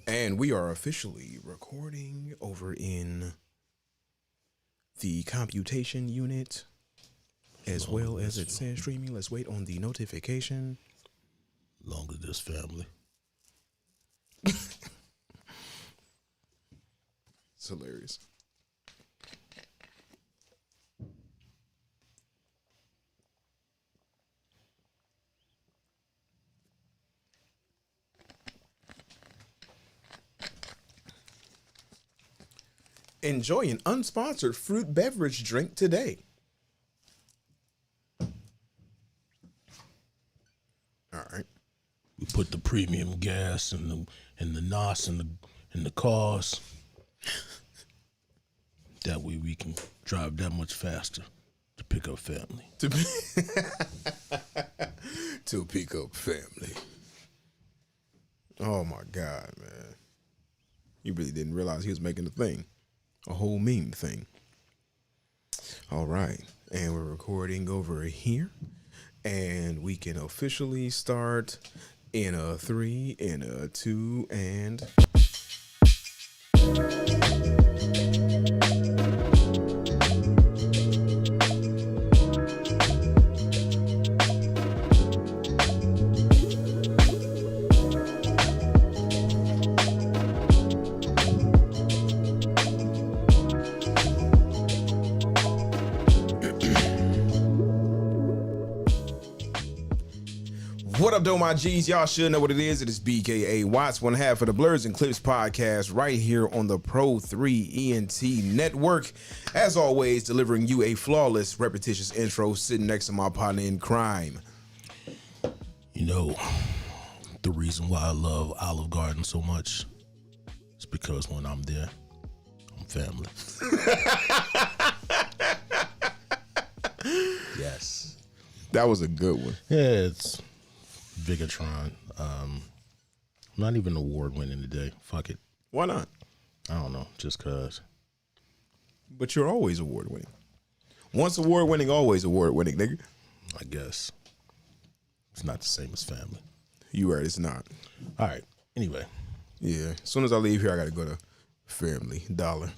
And we are officially recording over in the computation unit as well as it says streaming. Let's wait on the notification. Long as this family. It's hilarious. Enjoy an unsponsored fruit beverage drink today. All right. We put the premium gas and the NOS in the cars. That way we can drive that much faster to pick up family. To pick up family. Oh my God, man. You really didn't realize he was making a thing. A whole meme thing. All right. And we're recording over here. And we can officially start in a 3, in a 2, and... What up, though, my G's? Y'all should know what it is. It is BKA Watts, one half of the Blerds and Clips podcast, right here on the Pro 3 ENT network. As always, delivering you a flawless, repetitious intro, sitting next to my partner in crime. You know, the reason why I love Olive Garden so much is because when I'm there, I'm family. Yes. That was a good one. Yeah, it's Bigatron. I'm not even award winning today. Fuck it. Why not? I don't know. Just cause. But you're always award winning. Once award winning, always award winning, nigga. I guess. It's not the same as family. You right, it's not. All right. Anyway. Yeah. As soon as I leave here, I gotta go to Family Dollar.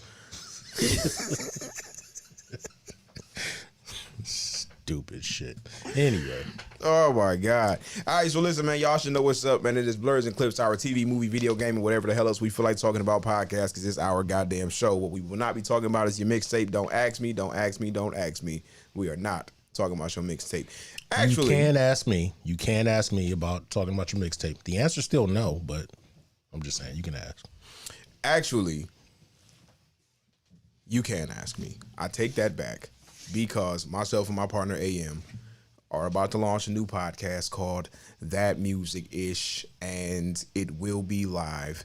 Stupid shit. Anyway. Oh my God. All right, so listen, man, y'all should know what's up, man. It is Blerds and Clips, our TV, movie, video game, and whatever the hell else we feel like talking about podcast, because it's our goddamn show. What we will not be talking about is your mixtape. Don't ask me, don't ask me, don't ask me. We are not talking about your mixtape. Actually, you can ask me. You can ask me about talking about your mixtape. The answer's still no, but I'm just saying you can ask. Actually, you can ask me. I take that back because myself and my partner AM are about to launch a new podcast called That Music Ish, and it will be live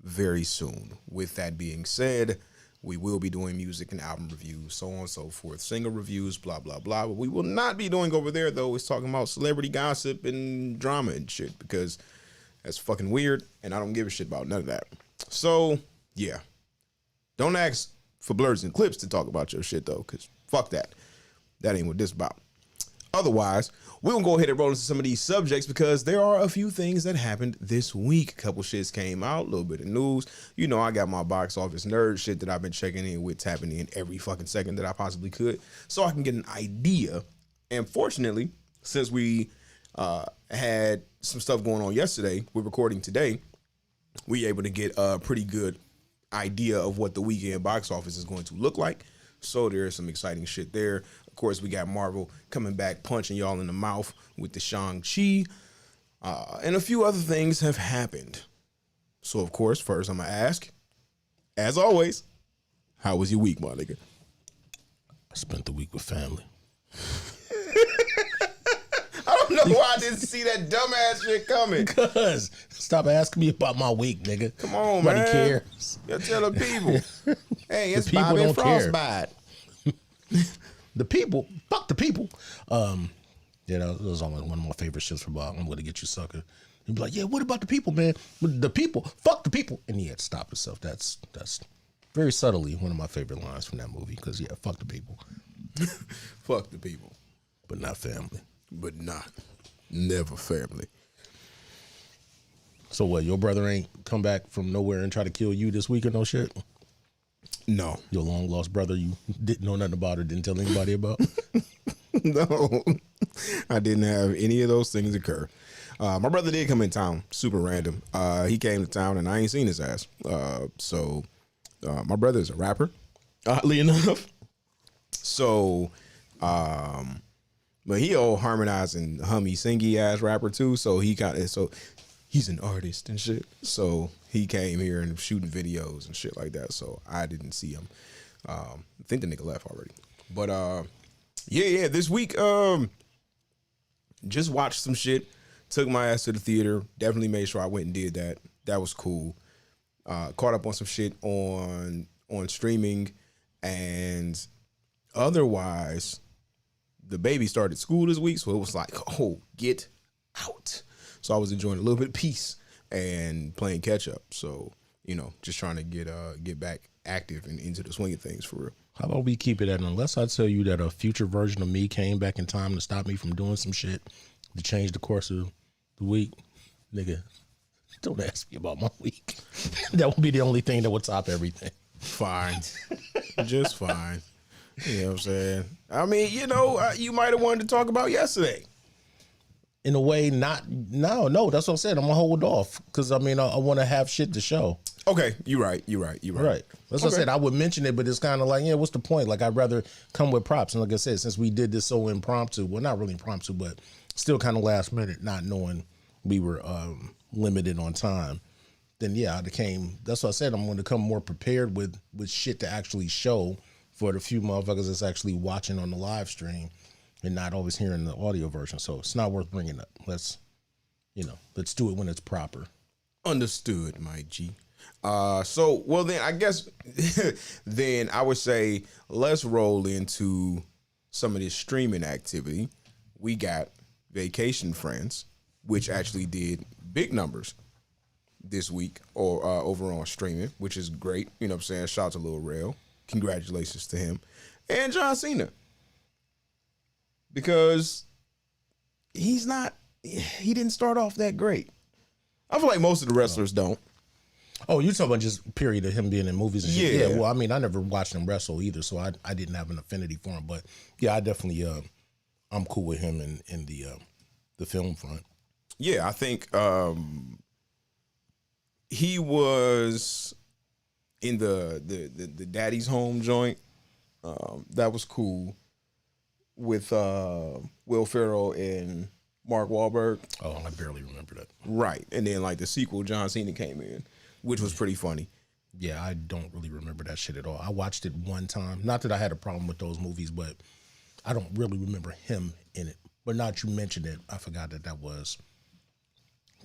very soon. With that being said, we will be doing music and album reviews, so on and so forth, single reviews, blah, blah, blah. What we will not be doing over there, though, is talking about celebrity gossip and drama and shit, because that's fucking weird, and I don't give a shit about none of that. So, yeah. Don't ask for Blerds and Clips to talk about your shit, though, because fuck that. That ain't what this about. Otherwise, we're going to go ahead and roll into some of these subjects because there are a few things that happened this week. A couple shits came out, a little bit of news. You know, I got my box office nerd shit that I've been checking in with, tapping in every fucking second that I possibly could so I can get an idea. And fortunately, since we had some stuff going on yesterday, we're recording today, we able to get a pretty good idea of what the weekend box office is going to look like. So there's some exciting shit there. Of course, we got Marvel coming back, punching y'all in the mouth with the Shang-Chi. And a few other things have happened. So, of course, first I'm going to ask, as always, how was your week, my nigga? I spent the week with family. I don't know why I didn't see that dumbass shit coming. Because stop asking me about my week, nigga. Come on, Nobody man. cares. You tell the people. Hey, it's The people Bobby don't care. Frostbite. The people, fuck the people. You know, it was always one of my favorite shits from Bob. I'm gonna get you, sucker. He'd be like, yeah, what about the people, man? The people, fuck the people. And he had to stop himself. That's very subtly one of my favorite lines from that movie. Because yeah, fuck the people. Fuck the people. But not family. But not. Never family. So what? Your brother ain't come back from nowhere and try to kill you this week or no shit? No. Your long lost brother you didn't know nothing about or didn't tell anybody about? No. I didn't have any of those things occur. My brother did come in town, super random. He came to town and I ain't seen his ass. So my brother is a rapper, oddly enough. So, but he old harmonizing, hummy, singy ass rapper too. So he's an artist and shit. So he came here and shooting videos and shit like that. So I didn't see him. I think the nigga left already. But yeah. This week, just watched some shit. Took my ass to the theater. Definitely made sure I went and did that. That was cool. Caught up on some shit on streaming, and otherwise, the baby started school this week, so it was like, oh, get out. So I was enjoying a little bit of peace and playing catch up. So just trying to get back active and into the swing of things for real. How about we keep it at, unless I tell you that a future version of me came back in time to stop me from doing some shit to change the course of the week, nigga, don't ask me about my week. That will be the only thing that will top everything. Fine. Just fine. You know what I'm saying? I mean, you might have wanted to talk about yesterday. In a way, no, that's what I'm saying. I'm gonna hold off because I want to have shit to show. Okay, you're right. Right. That's what I said. I would mention it, but it's kind of like, yeah, what's the point? Like, I'd rather come with props. And like I said, since we did this so impromptu, well, not really impromptu, but still kind of last minute, not knowing we were limited on time, then yeah, that's what I said. I'm going to come more prepared with shit to actually show for the few motherfuckers that's actually watching on the live stream and not always hearing the audio version. So it's not worth bringing up. Let's do it when it's proper. Understood, my G. Well then I guess then I would say let's roll into some of this streaming activity. We got Vacation Friends, which actually did big numbers this week or over on streaming, which is great. You know what I'm saying? Shout out to Lil Rel. Congratulations to him. And John Cena. Because he didn't start off that great. I feel like most of the wrestlers don't. Oh, you're talking about just period of him being in movies and shit. Yeah. Yeah, well, I mean, I never watched him wrestle either, so I didn't have an affinity for him. But yeah, I definitely I'm cool with him in the film front. Yeah, I think he was in the Daddy's Home joint. That was cool with Will Ferrell and Mark Wahlberg. Oh, I barely remember that. Right. And then like the sequel, John Cena came in, which was pretty funny. Yeah, I don't really remember that shit at all. I watched it one time. Not that I had a problem with those movies, but I don't really remember him in it. But now that you mentioned it, I forgot that was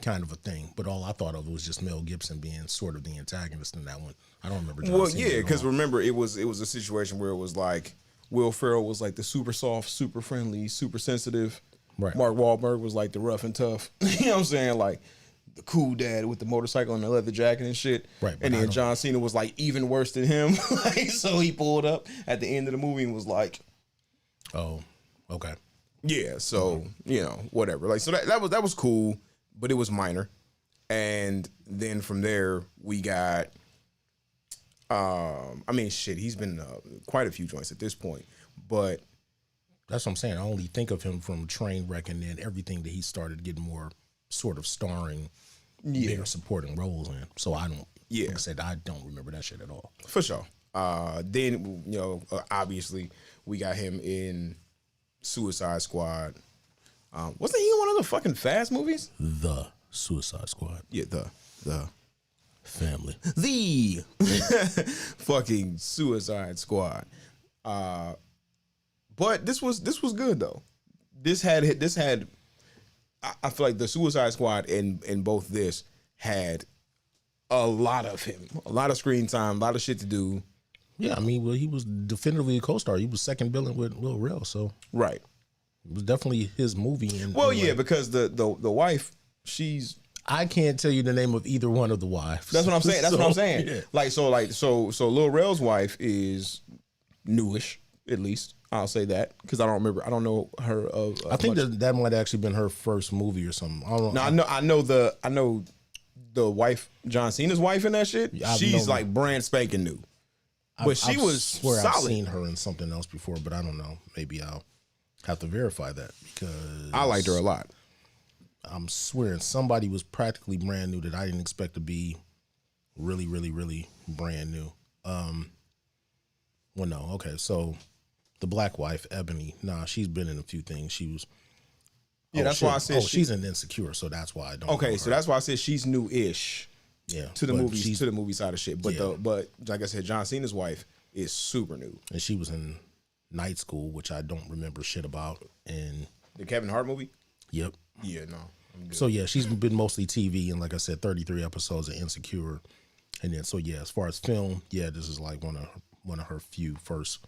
kind of a thing. But all I thought of was just Mel Gibson being sort of the antagonist in that one. I don't remember John Cena yeah, because all. remember it was a situation where it was like Will Ferrell was like the super soft, super friendly, super sensitive. Right. Mark Wahlberg was like the rough and tough. You know what I'm saying? Like the cool dad with the motorcycle and the leather jacket and shit. Right. And then John Cena was like even worse than him. Like, so he pulled up at the end of the movie and was like, oh, okay. Yeah, so whatever. Like, so that was cool, but it was minor. And then from there we got, he's been quite a few joints at this point, but that's what I'm saying. I only think of him from Trainwreck and then everything that he started getting more sort of starring, bigger supporting roles in. So I don't. Yeah, like I said, I don't remember that shit at all. For sure. Then obviously we got him in Suicide Squad. Wasn't he in one of the fucking Fast movies? The Suicide Squad. Yeah, the family. The fucking Suicide Squad. But this was good though. This had I feel like the Suicide Squad in both this had a lot of him, a lot of screen time, a lot of shit to do. Yeah, I mean, well, he was definitively a co-star. He was second billing with Lil Rel, so right. It was definitely his movie. Because the wife, she's. I can't tell you the name of either one of the wives. That's what I'm saying. That's what I'm saying. Yeah. So Lil Rel's wife is newish, at least. I'll say that because I don't remember. I don't know her. I think that might have actually been her first movie or something. I don't know. No, I know the wife, John Cena's wife in that shit, she's no- like brand spanking new. But she was swear solid. I've seen her in something else before, but I don't know. Maybe I'll have to verify that because I liked her a lot. I'm swearing somebody was practically brand new that I didn't expect to be really, really, really brand new. Well, no, okay. So the black wife, Ebony, she's been in a few things. She was. Yeah, that's why I said she's an Insecure, so that's why I don't. Okay, know so her. that's why I said she's new-ish. Yeah, to the movie side of shit. But Yeah. but like I said, John Cena's wife is super new. and she was in Night School, which I don't remember shit about. And The Kevin Hart movie? yep. Yeah, no. I'm good. So yeah, she's been mostly TV, and like I said, 33 episodes of Insecure, and then so yeah, as far as film, yeah, this is like one of her few first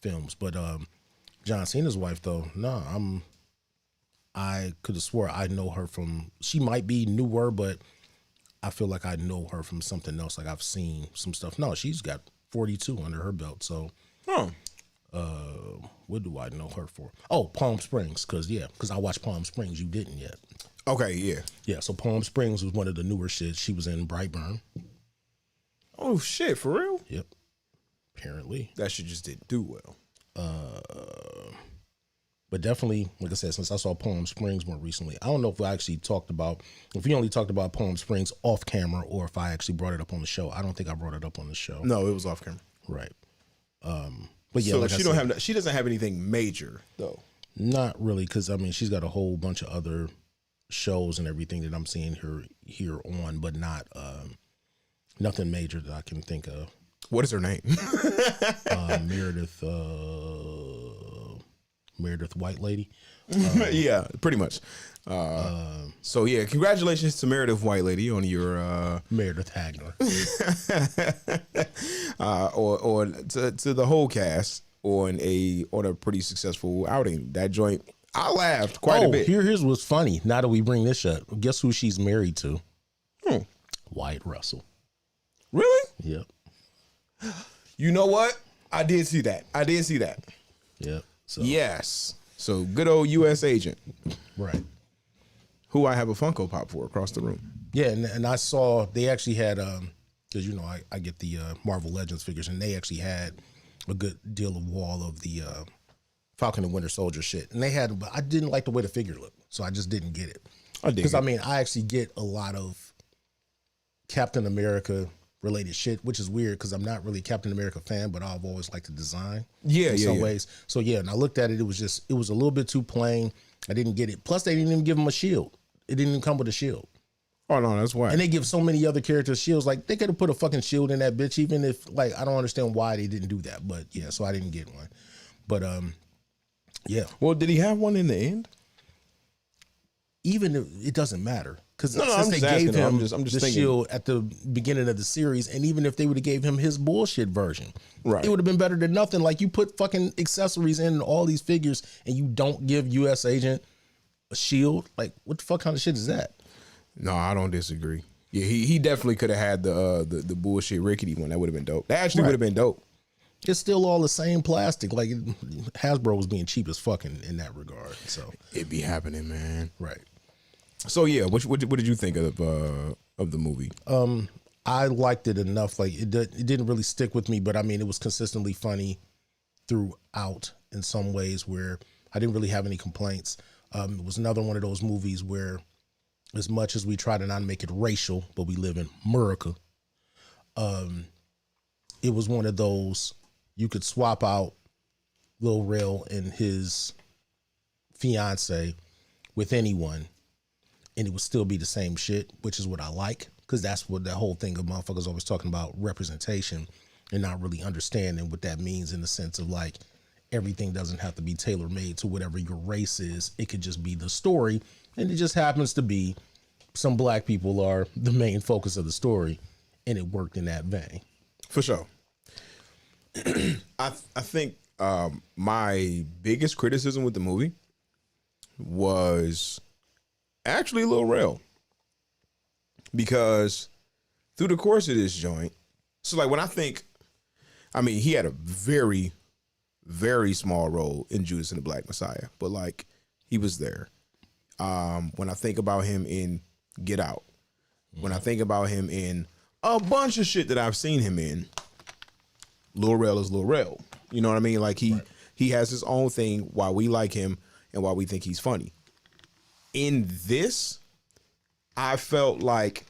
films. But John Cena's wife though, I could have swore I know her from. She might be newer, but I feel like I know her from something else. Like I've seen some stuff. No, she's got 42 under her belt. So, what do I know her for? Oh, Palm Springs, because I watched Palm Springs. You didn't yet. Okay, yeah. Yeah, so Palm Springs was one of the newer shit. She was in Brightburn. Oh shit, for real? Yep. Apparently. That shit just didn't do well. But definitely, like I said, since I saw Palm Springs more recently, I don't know if we only talked about Palm Springs off camera or if I actually brought it up on the show. I don't think I brought it up on the show. No, it was off camera. Right. But yeah, So like she doesn't have anything major though. not really, because I mean she's got a whole bunch of other shows and everything that I'm seeing her here on, but not nothing major that I can think of. What is her name? Meredith White Lady. Yeah, pretty much. So yeah, congratulations to Meredith White Lady on your Meredith Hagner. or to the whole cast on a pretty successful outing. That joint, I laughed quite a bit. Here's what's funny. Now that we bring this up, guess who she's married to? Wyatt Russell. Really? Yep. You know what? I did see that. Yep. So Yes. So good old U.S. agent, right. who I have a Funko Pop for across the room. Yeah, and I saw they actually had because I get the Marvel Legends figures, and they actually had a good deal of wall of the Falcon and Winter Soldier shit, and but I didn't like the way the figure looked, so I just didn't get it. Because I mean, I actually get a lot of Captain America related shit, which is weird because I'm not really a Captain America fan, but I've always liked the design. In some ways. So yeah, and I looked at it, it was a little bit too plain. I didn't get it. Plus, they didn't even give him a shield. It didn't even come with a shield. Oh no, that's why. And they give so many other characters shields. Like they could have put a fucking shield in that bitch, even if I don't understand why they didn't do that. But yeah, so I didn't get one. But yeah. Well, did he have one in the end? Even if, it doesn't matter because I'm they just gave asking, him I'm just the thinking. shield at the beginning of the series, and even if they would have gave him his bullshit version, right, it would have been better than nothing. Like you put fucking accessories in all these figures, and you don't give U.S. Agent a shield. Like what the fuck kind of shit is that? No, I don't disagree. Yeah, he definitely could have had the bullshit rickety one. That would have been dope. That actually would have been dope. It's still all the same plastic. Like Hasbro was being cheap as fucking in that regard. So it be happening, man. Right. So yeah, what did you think of the movie? I liked it enough. Like it didn't really stick with me, but I mean it was consistently funny throughout in some ways where I didn't really have any complaints. It was another one of those movies where, as much as we try to not make it racial, but we live in America, it was one of those you could swap out Lil Rel and his fiance with anyone and it would still be the same shit, which is what I like, because that's what the whole thing of motherfuckers always talking about, representation, and not really understanding what that means in the sense of like everything doesn't have to be tailor-made to whatever your race is. It could just be the story, and it just happens to be some black people are the main focus of the story, and it worked in that vein. For sure. I think my biggest criticism with the movie was actually Lil Rel, because through the course of this joint, so like when I think, I mean, he had a very, very small role in Judas and the Black Messiah, but like he was there. When I think about him in Get Out, When I think about him in a bunch of shit that I've seen him in, Lil Rel is Lil Rel. You know what I mean? Like he has his own thing why we like him and why we think he's funny. In this, I felt like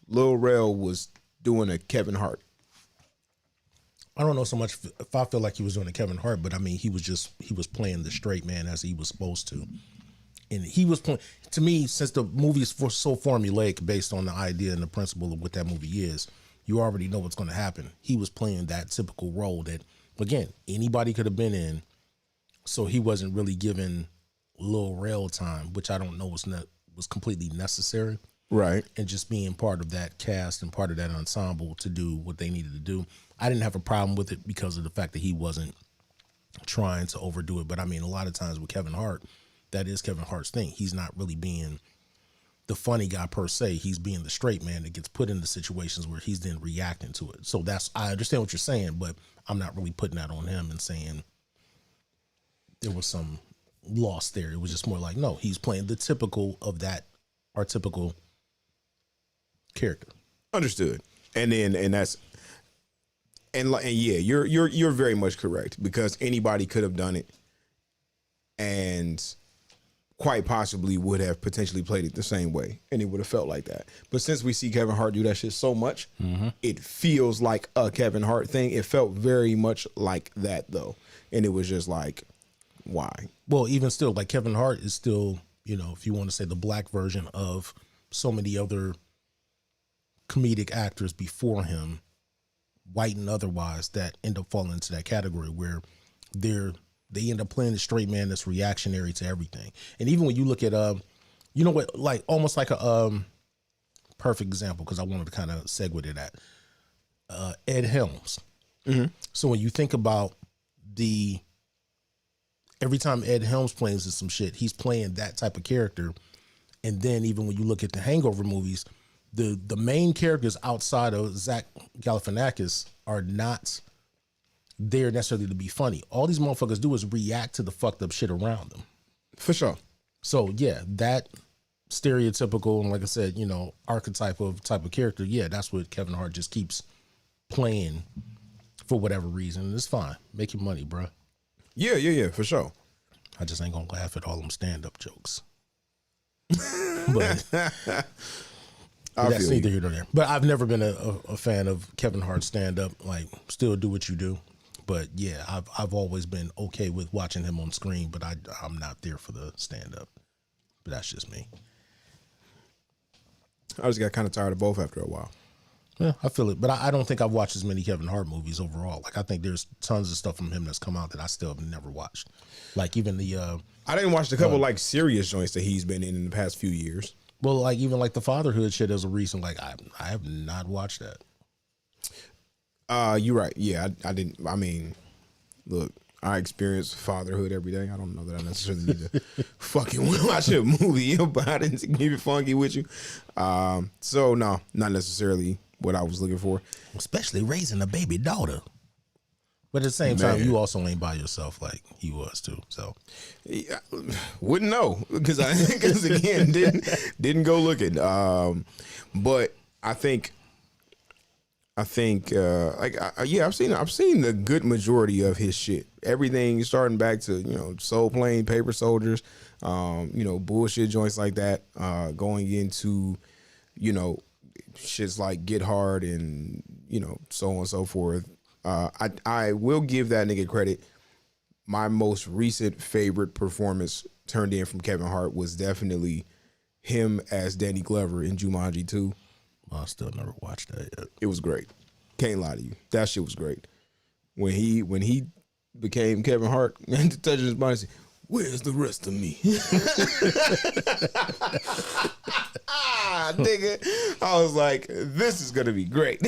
Lil Rel was doing a Kevin Hart. I don't know so much if I feel like he was doing a Kevin Hart, but I mean, he was playing the straight man as he was supposed to. And he was playing, to me, since the movie is so formulaic based on the idea and the principle of what that movie is, you already know what's going to happen. He was playing that typical role that, again, anybody could have been in. So he wasn't really given Lil Rel time, which I don't know was completely necessary. Right. And just being part of that cast and part of that ensemble to do what they needed to do. I didn't have a problem with it because of the fact that he wasn't trying to overdo it. But I mean, a lot of times with Kevin Hart, that is Kevin Hart's thing. He's not really being the funny guy per se. He's being the straight man that gets put into situations where he's then reacting to it. So I understand what you're saying, but I'm not really putting that on him and saying there was some loss there. It was just more like, no, he's playing the typical of that, our typical character. Understood. And that's and yeah, you're very much correct, because anybody could have done it and quite possibly would have potentially played it the same way, and it would have felt like that. But since we see Kevin Hart do that shit so much, it feels like a Kevin Hart thing. It felt very much like that though, and it was just like, why? Well, even still, like Kevin Hart is still, if you want to say the black version of so many other comedic actors before him, white and otherwise, that end up falling into that category where they end up playing the straight man that's reactionary to everything. And even when you look at like almost like a perfect example, because I wanted to kind of segue to that, Ed Helms. So when you think about every time Ed Helms plays in some shit, he's playing that type of character. And then even when you look at the Hangover movies, the main characters outside of Zach Galifianakis are not there necessarily to be funny. All these motherfuckers do is react to the fucked up shit around them. For sure. So yeah, that stereotypical and, like I said, archetype of type of character, yeah, that's what Kevin Hart just keeps playing for whatever reason. And it's fine. Make your money, bro. Yeah, for sure. I just ain't gonna laugh at all them stand-up jokes. But that's neither here nor there. But I've never been a fan of Kevin Hart's stand-up. Like, still do what you do. But yeah, I've always been okay with watching him on screen, but I'm not there for the stand-up. But that's just me. I just got kind of tired of both after a while. Yeah, I feel it. But I don't think I've watched as many Kevin Hart movies overall. Like, I think there's tons of stuff from him that's come out that I still have never watched. Like, even the... I didn't watch a couple like serious joints that he's been in the past few years. Well, like, even like the fatherhood shit as a recent, like, I have not watched that. You're right. Yeah, I didn't. I mean, look, I experience fatherhood every day. I don't know that I necessarily need to fucking watch a movie about it to keep it funky with you. So no, not necessarily what I was looking for. Especially raising a baby daughter. But at the same time, you also ain't by yourself like he was too. So yeah, wouldn't know because again didn't go looking. But I think I've seen the good majority of his shit. Everything starting back to Soul Plane, Paper Soldiers, bullshit joints like that. Going into shits like Get Hard and so on and so forth. I will give that nigga credit. My most recent favorite performance turned in from Kevin Hart was definitely him as Danny Glover in Jumanji 2. I still never watched that yet. It was great. Can't lie to you. That shit was great. When he became Kevin Hart and to touch his body and say, "Where's the rest of me?" Nigga. I was like, this is gonna be great.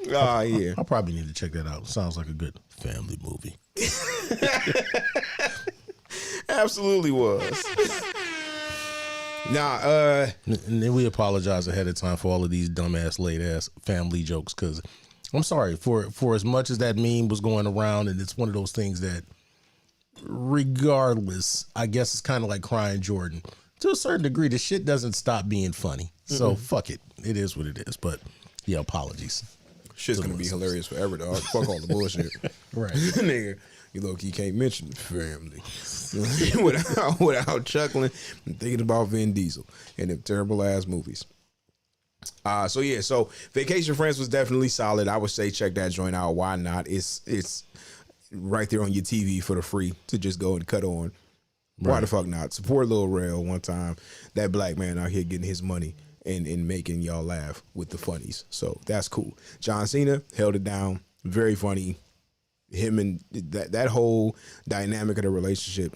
Yeah. I probably need to check that out. Sounds like a good family movie. Absolutely was. And then we apologize ahead of time for all of these dumbass, late ass family jokes. Because I'm sorry for as much as that meme was going around, and it's one of those things that, regardless, I guess it's kind of like Crying Jordan. to a certain degree, the shit doesn't stop being funny. So fuck it. It is what it is. But yeah, apologies. Shit's gonna be hilarious forever, dog. Fuck all the bullshit. Right. Nigga, you low-key can't mention the family without chuckling and thinking about Vin Diesel and them terrible ass movies. So Vacation Friends was definitely solid. I would say check that joint out. Why not? It's right there on your TV for the free to just go and cut on. Right. Why the fuck not? Support Lil Rel one time. That black man out here getting his money and making y'all laugh with the funnies. So that's cool. John Cena held it down. Very funny. Him and that whole dynamic of the relationship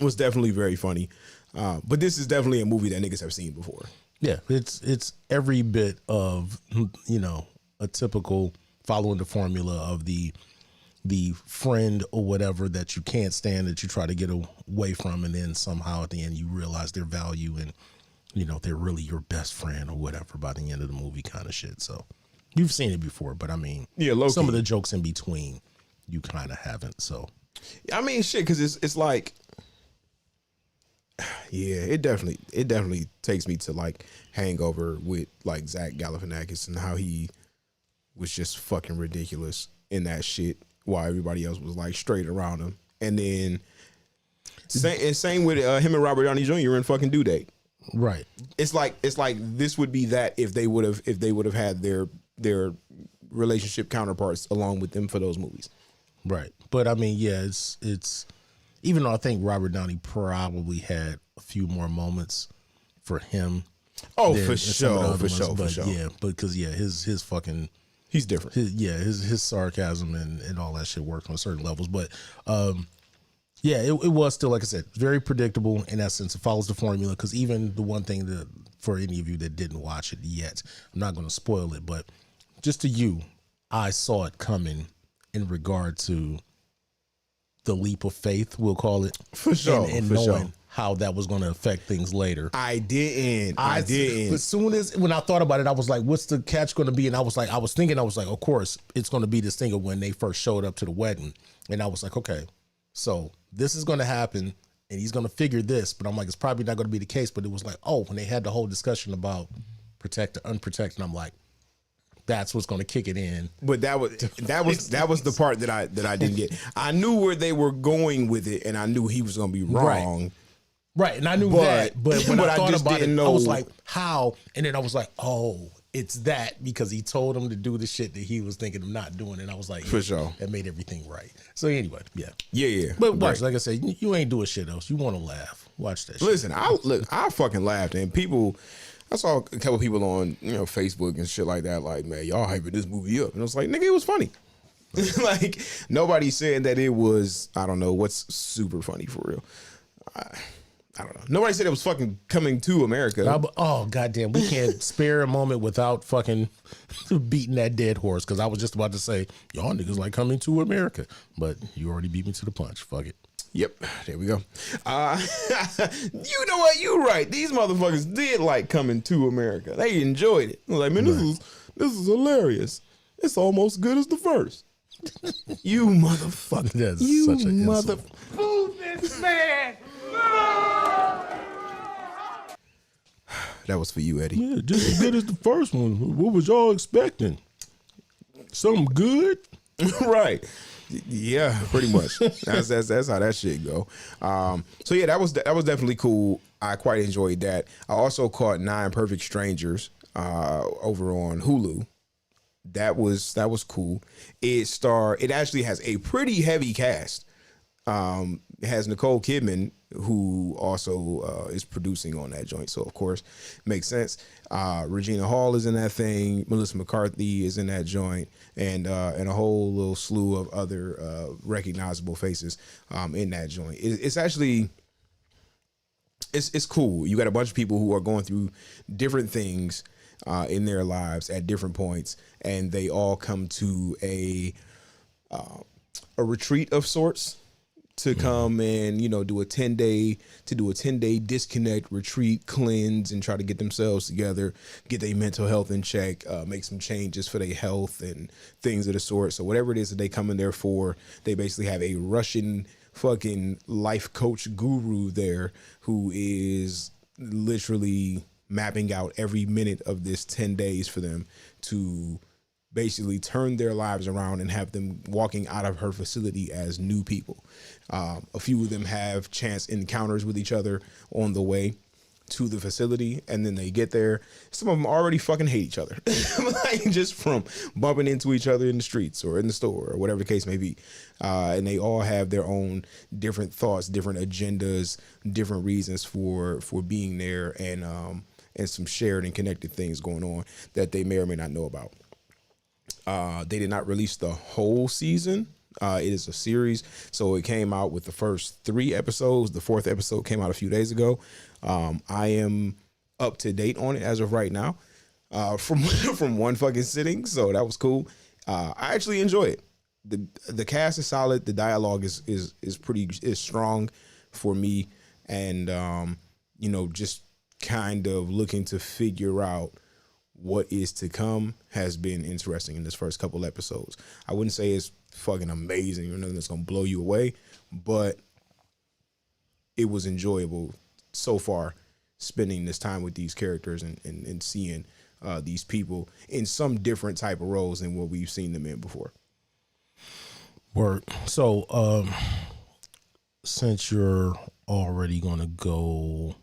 was definitely very funny. But this is definitely a movie that niggas have seen before. Yeah, it's every bit of, a typical following the formula of the friend or whatever that you can't stand, that you try to get away from, and then somehow at the end you realize their value and they're really your best friend or whatever by the end of the movie kind of shit. So you've seen it before, but I mean, some of the jokes in between you kind of haven't. So I mean, shit, because it's like, yeah, it definitely takes me to like Hangover with like Zach Galifianakis and how he was just fucking ridiculous in that shit while everybody else was like straight around him. And then same with him and Robert Downey Jr. in fucking Due Date. Right. It's like this would be that if they would have had their relationship counterparts along with them for those movies. Right. But I mean, yeah, it's even though I think Robert Downey probably had a few more moments for him. Oh, for sure. Yeah, because his fucking, he's different. His sarcasm and all that shit works on certain levels. But it was still, like I said, very predictable in that sense. It follows the formula, because even the one thing that, for any of you that didn't watch it yet, I'm not going to spoil it, but just to you, I saw it coming in regard to the leap of faith, we'll call it. For sure. And knowing how that was going to affect things later. I didn't. As soon as, when I thought about it, I was like, what's the catch going to be? And I was like, of course, it's going to be this thing of when they first showed up to the wedding. And I was like, okay, so this is going to happen and he's going to figure this. But I'm like, it's probably not going to be the case. But it was like, oh, when they had the whole discussion about protect or unprotect, and I'm like, that's what's going to kick it in. But that was the part that I didn't get. I knew where they were going with it, and I knew he was going to be wrong. Right, and I knew that. But when I thought about it, I was like, how? And then I was like, oh, it's that, because he told him to do the shit that he was thinking of not doing. And I was like, for sure, that made everything right. So anyway, yeah. But watch, like I said, you ain't doing shit else. You want to laugh. Watch that shit. Listen, I fucking laughed, and people, I saw a couple people on Facebook and shit like that, like, man, y'all hyping this movie up. And I was like, nigga, it was funny. Like, nobody said that it was, I don't know, what's super funny for real. I don't know. Nobody said it was fucking Coming to America. Oh, goddamn. We can't spare a moment without fucking beating that dead horse, because I was just about to say, y'all niggas like Coming to America. But you already beat me to the punch. Fuck it. Yep, there we go. You know what? You're right. These motherfuckers did like Coming to America. They enjoyed it. I was like, man, this is hilarious. It's almost good as the first. You motherfucker. That's you such an mother. Move this man. That was for you, Eddie. Yeah, just as good as the first one. What was y'all expecting? Something good? Right. Yeah, pretty much. That's how that shit go. So yeah, that was definitely cool. I quite enjoyed that. I also caught 9 Perfect Strangers over on Hulu. That was cool. It actually has a pretty heavy cast. It has Nicole Kidman, who also is producing on that joint, so of course makes sense. Regina Hall is in that thing. Melissa McCarthy is in that joint, and a whole little slew of other recognizable faces in that joint. It's actually it's cool. You got a bunch of people who are going through different things in their lives at different points, and they all come to a retreat of sorts to come and do a 10-day disconnect, retreat, cleanse, and try to get themselves together, get their mental health in check, make some changes for their health and things of the sort. So whatever it is that they come in there for, they basically have a Russian fucking life coach guru there who is literally mapping out every minute of this 10 days for them to basically turn their lives around and have them walking out of her facility as new people. A few of them have chance encounters with each other on the way to the facility, and then they get there. Some of them already fucking hate each other, like just from bumping into each other in the streets or in the store or whatever the case may be. And they all have their own different thoughts, different agendas, different reasons for being there, and some shared and connected things going on that they may or may not know about. They did not release the whole season. It is a series, so it came out with the first 3 episodes. The 4th episode came out a few days ago. I am up to date on it as of right now, from one fucking sitting, so that was cool. I actually enjoy it. The cast is solid. The dialogue is strong for me, and just kind of looking to figure out what is to come has been interesting in this first couple episodes. I wouldn't say it's fucking amazing or nothing that's gonna blow you away, but it was enjoyable so far, spending this time with these characters and seeing these people in some different type of roles than what we've seen them in before. Word. So since you're already gonna go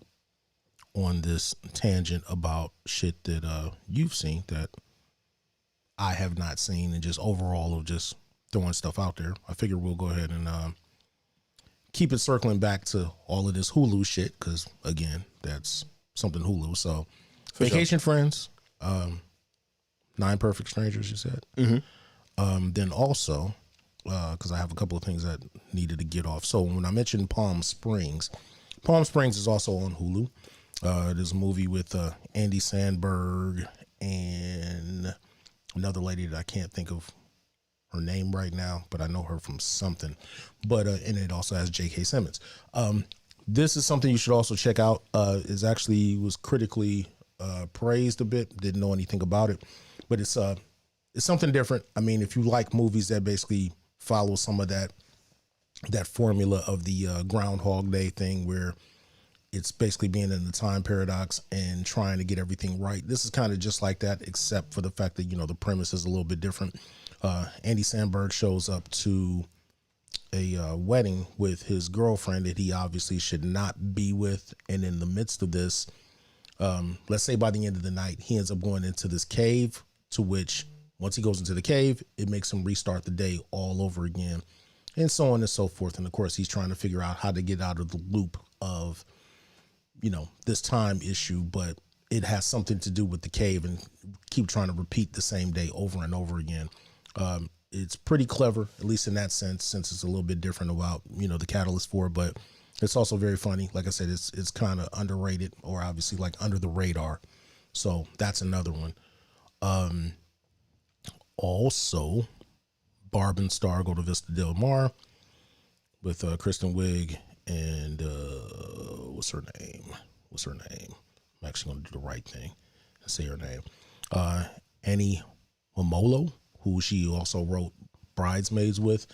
on this tangent about shit that you've seen that I have not seen, and just overall of just throwing stuff out there, I figure we'll go ahead and keep it circling back to all of this Hulu shit, because again, that's something Hulu. So Vacation Friends, 9 Perfect Strangers, you said. Mm-hmm. Then also, because I have a couple of things that needed to get off. So when I mentioned Palm Springs is also on Hulu. There's a movie with Andy Samberg and another lady that I can't think of her name right now, but I know her from something. But and it also has J.K. Simmons. This is something you should also check out. It actually was critically praised a bit. Didn't know anything about it, but it's something different. I mean, if you like movies that basically follow some of that formula of the Groundhog Day thing, where it's basically being in the time paradox and trying to get everything right. This is kind of just like that, except for the fact that, the premise is a little bit different. Andy Samberg shows up to a wedding with his girlfriend that he obviously should not be with. And in the midst of this, let's say by the end of the night, he ends up going into this cave, to which once he goes into the cave, it makes him restart the day all over again, and so on and so forth. And of course, he's trying to figure out how to get out of the loop of this time issue, but it has something to do with the cave, and keep trying to repeat the same day over and over again. It's pretty clever, at least in that sense, since it's a little bit different about, the catalyst for it, but it's also very funny. Like I said, it's kind of underrated, or obviously like under the radar. So that's another one. Also, Barb and Star Go to Vista Del Mar with Kristen Wiig and what's her name? I'm actually going to do the right thing and say her name. Annie Momolo, who she also wrote Bridesmaids with.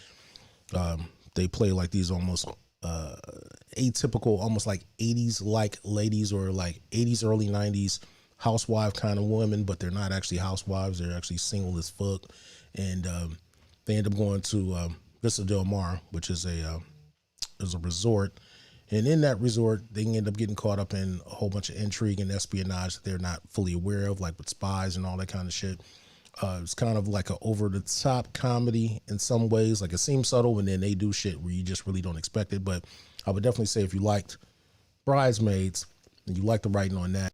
They play like these almost atypical, almost like 80s like ladies, or like 80s, early 90s housewife kind of women, but they're not actually housewives. They're actually single as fuck. And they end up going to Vista Del Mar, which is a resort. And in that resort, they end up getting caught up in a whole bunch of intrigue and espionage that they're not fully aware of, like with spies and all that kind of shit. It's kind of like an over-the-top comedy in some ways. Like, it seems subtle, and then they do shit where you just really don't expect it. But I would definitely say if you liked Bridesmaids and you like the writing on that,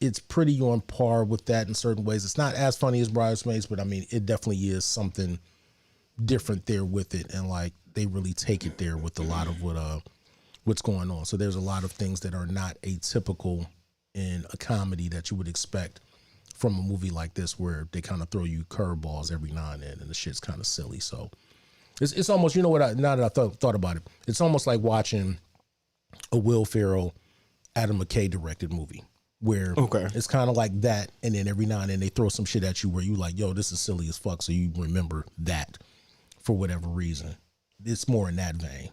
it's pretty on par with that in certain ways. It's not as funny as Bridesmaids, but I mean, it definitely is something different there with it. And like, they really take it there with a lot of what's going on. So there's a lot of things that are not atypical in a comedy that you would expect from a movie like this, where they kind of throw you curveballs every now and then, and the shit's kind of silly. So it's almost, now that I thought about it, it's almost like watching a Will Ferrell, Adam McKay directed movie, where it's kind of like that, and then every now and then they throw some shit at you where you like, yo, this is silly as fuck, so you remember that for whatever reason. It's more in that vein.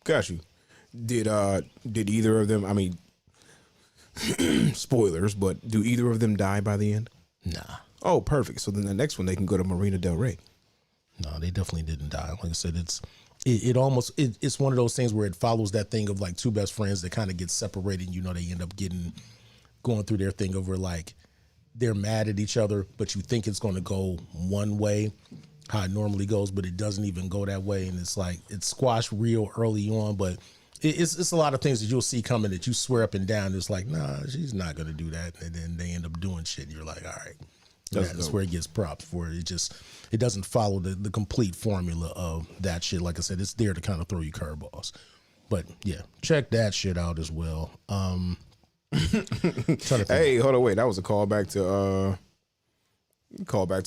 Got you. Did either of them? I mean, spoilers, but do either of them die by the end? Nah. Oh, perfect. So then the next one they can go to Marina Del Rey. No, they definitely didn't die. Like I said, it's one of those things where it follows that thing of like two best friends that kind of get separated. You know, they end up going through their thing over like they're mad at each other, but you think it's going to go one way, how it normally goes, but it doesn't even go that way. And it's like it's squashed real early on, but it's a lot of things that you'll see coming that you swear up and down. It's like, nah, she's not going to do that. And then they end up doing shit. And you're like, all right. That's where it gets props for it. It doesn't follow the complete formula of that shit. Like I said, it's there to kind of throw you curveballs. But yeah, check that shit out as well. Hey, hold on, wait. That was a callback to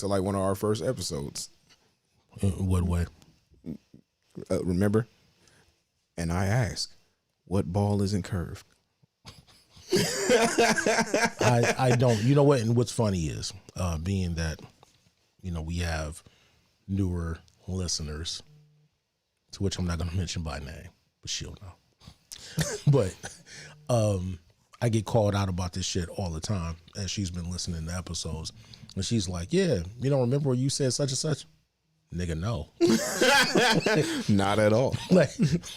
like one of our first episodes. In what way? Remember? And I ask, what ball isn't curved? I don't. You know what? And what's funny is, being that, you know, we have newer listeners, to which I'm not going to mention by name, but she'll know. But I get called out about this shit all the time as she's been listening to episodes, and she's like, "Yeah, you don't remember where you said such and such." Nigga, no. Not at all.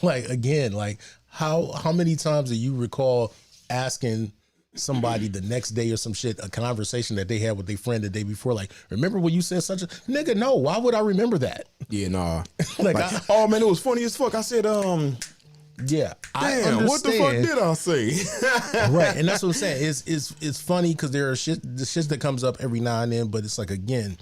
Like again, like how many times do you recall asking somebody the next day or some shit, a conversation that they had with their friend the day before, like, remember when you said such a nigga? No, why would I remember that? Yeah, nah. like, oh man, it was funny as fuck. I said, yeah, damn, what the fuck did I say? Right, and that's what I'm saying. It's funny because there are the shit that comes up every now and then, but it's like, again,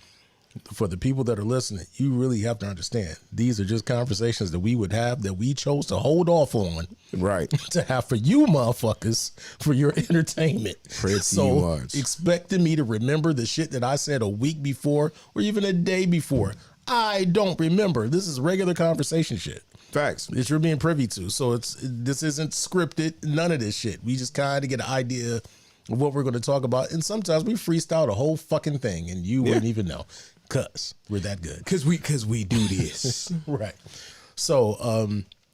for the people that are listening, you really have to understand these are just conversations that we would have that we chose to hold off on, right, to have for you motherfuckers for your entertainment. Pretty much. Expecting me to remember the shit that I said a week before or even a day before, I don't remember. This is regular conversation shit. Facts that you're being privy to. So this isn't scripted. None of this shit. We just kind of get an idea of what we're going to talk about, and sometimes we freestyle the whole fucking thing, and you wouldn't even know. Cause we're that good. Cause we do this. Right. So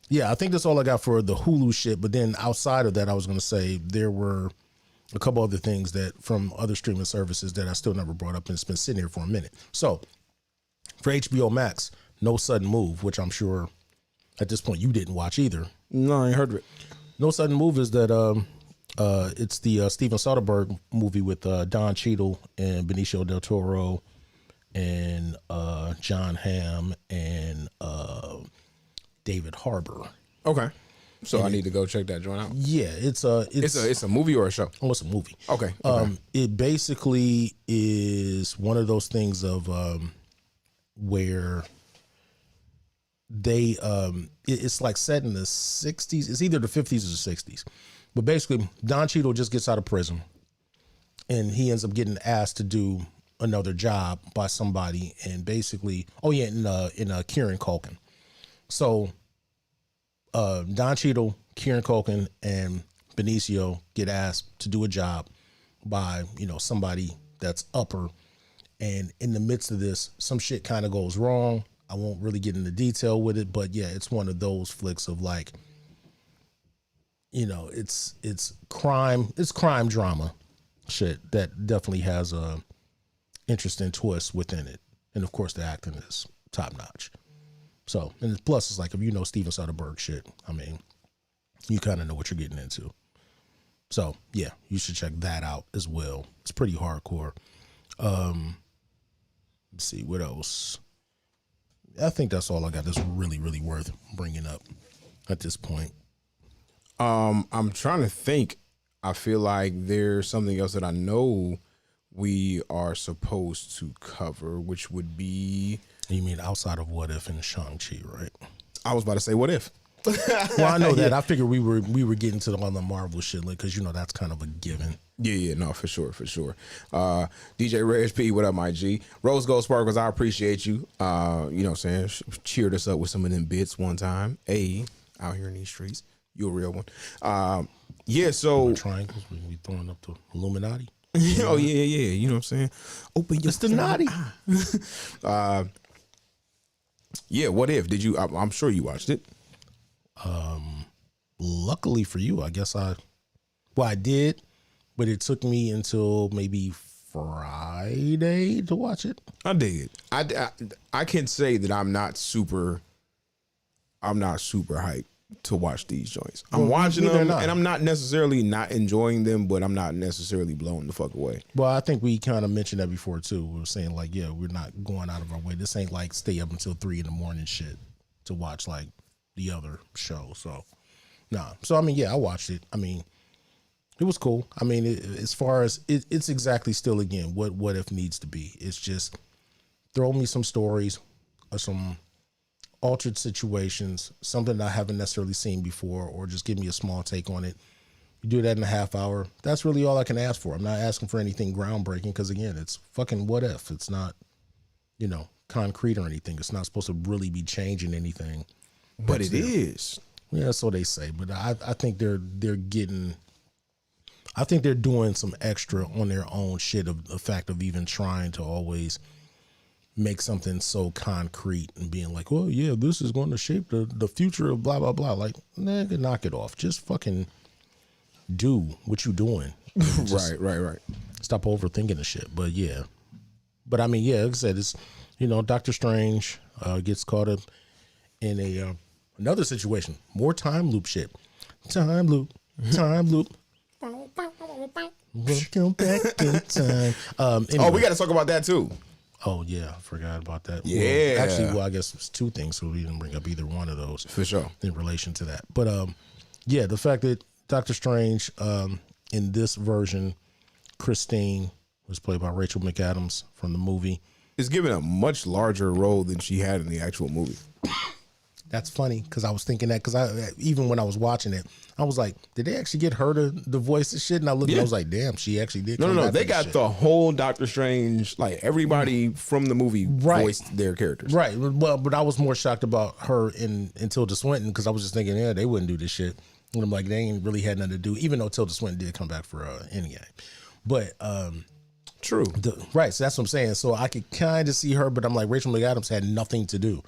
yeah, I think that's all I got for the Hulu shit. But then outside of that, I was gonna say there were a couple other things that from other streaming services that I still never brought up, and it's been sitting here for a minute. So for HBO Max, No Sudden Move, which I'm sure at this point you didn't watch either. No, I ain't heard of it. No Sudden Move is that it's the Steven Soderbergh movie with Don Cheadle and Benicio del Toro and John Hamm and David Harbour. Okay, so I need to go check that joint out. Yeah, it's a movie or a show. Oh, it's a movie. Okay. It basically is one of those things of where they it's like set in the 60s. It's either the 50s or the 60s, but basically Don Cheadle just gets out of prison, and he ends up getting asked to do another job by somebody, and basically, in Kieran Culkin. So Don Cheadle, Kieran Culkin, and Benicio get asked to do a job by, somebody that's upper, and in the midst of this, some shit kind of goes wrong. I won't really get into detail with it, but yeah, it's one of those flicks of like, it's crime drama shit that definitely has a interesting twist within it, and of course the acting is top notch. So, and plus it's like, if you know Steven Soderbergh shit, I mean, you kind of know what you're getting into. So yeah, you should check that out as well. It's pretty hardcore. Let's see what else. I think that's all I got that's really, really worth bringing up at this point. I'm trying to think. I feel like there's something else that I know we are supposed to cover, which would be... You mean outside of What If and Shang-Chi, right? I was about to say What If. Well, I know that. I figured we were getting to all the Marvel shit, because that's kind of a given. Yeah, no, for sure. DJ Reg P, what up, my G? Rose Gold Sparkles, I appreciate you. You know what I'm saying? Cheered us up with some of them bits one time. Hey, out here in these streets. You a real one. Yeah, so... Triangles, we throwing up the Illuminati. Oh, yeah. You know what I'm saying? Open your... It's the naughty. Yeah, What If? Did you... I'm sure you watched it. Luckily for you, I guess I did, but it took me until maybe Friday to watch it. I did. I can say that I'm not super hyped to watch these joints. I'm watching them, and I'm not necessarily not enjoying them, but I'm not necessarily blown the fuck away. Well, I think we kind of mentioned that before too. We were saying like, yeah, we're not going out of our way. This ain't like stay up until 3 a.m. shit to watch like the other show. So, nah. So I mean, yeah, I watched it. I mean, it was cool. I mean, as far as it's exactly still again what if needs to be. It's just throw me some stories or some altered situations, something I haven't necessarily seen before, or just give me a small take on it. You do that in a half hour. That's really all I can ask for. I'm not asking for anything groundbreaking because, again, it's fucking what if. It's not, concrete or anything. It's not supposed to really be changing anything. But it is. Yeah, so they say. But I think they're doing some extra on their own shit of the fact of even trying to always make something so concrete and being like, well, yeah, this is going to shape the future of blah, blah, blah. Like, nigga, knock it off. Just fucking do what you doing. Right. Stop overthinking the shit. But yeah. But I mean, yeah, like I said, it's, Doctor Strange gets caught up in another situation. More time loop shit. Time loop. Welcome back in time. Anyway. Oh, we got to talk about that too. Oh, yeah. I forgot about that. Yeah. Well, I guess it's two things, so we didn't bring up either one of those. For sure. In relation to that. But, yeah, the fact that Doctor Strange, in this version, Christine was played by Rachel McAdams from the movie. Is given a much larger role than she had in the actual movie. That's funny because I was thinking that because even when I was watching it, I was like, did they actually get her to the voice and shit? And I looked and I was like, damn, she actually did. No. They got the whole Doctor Strange, like everybody from the movie voiced their characters. Right. Well, but I was more shocked about her in Tilda Swinton because I was just thinking, yeah, they wouldn't do this shit. And I'm like, they ain't really had nothing to do, even though Tilda Swinton did come back for Endgame. But true. Right. So that's what I'm saying. So I could kind of see her, but I'm like, Rachel McAdams had nothing to do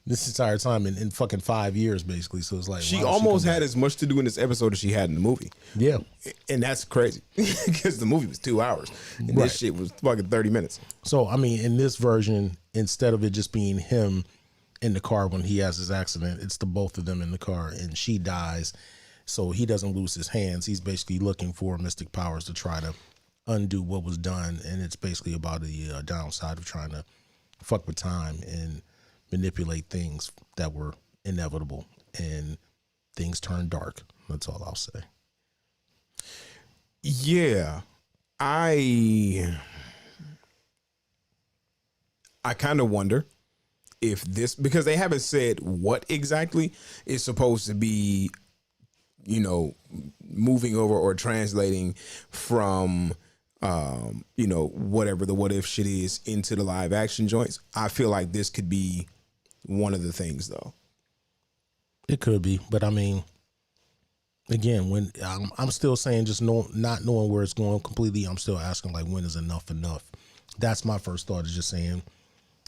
this entire time in fucking 5 years, basically. So it's like she almost had as much to do in this episode as she had in the movie. Yeah, and that's crazy because the movie was 2 hours and this shit was fucking 30 minutes. So I mean, in this version, instead of it just being him in the car when he has his accident, it's the both of them in the car, and she dies, so he doesn't lose his hands. He's basically looking for mystic powers to try to undo what was done, and it's basically about the downside of trying to fuck with time and manipulate things that were inevitable, and things turn dark. That's all I'll say. Yeah, I kind of wonder if this, because they haven't said what exactly is supposed to be, moving over or translating from whatever the what if shit is into the live action joints. I feel like this could be one of the things, though. It could be, but I mean, again, when I'm still saying just not knowing where it's going completely, I'm still asking like, when is enough? That's my first thought, is just saying,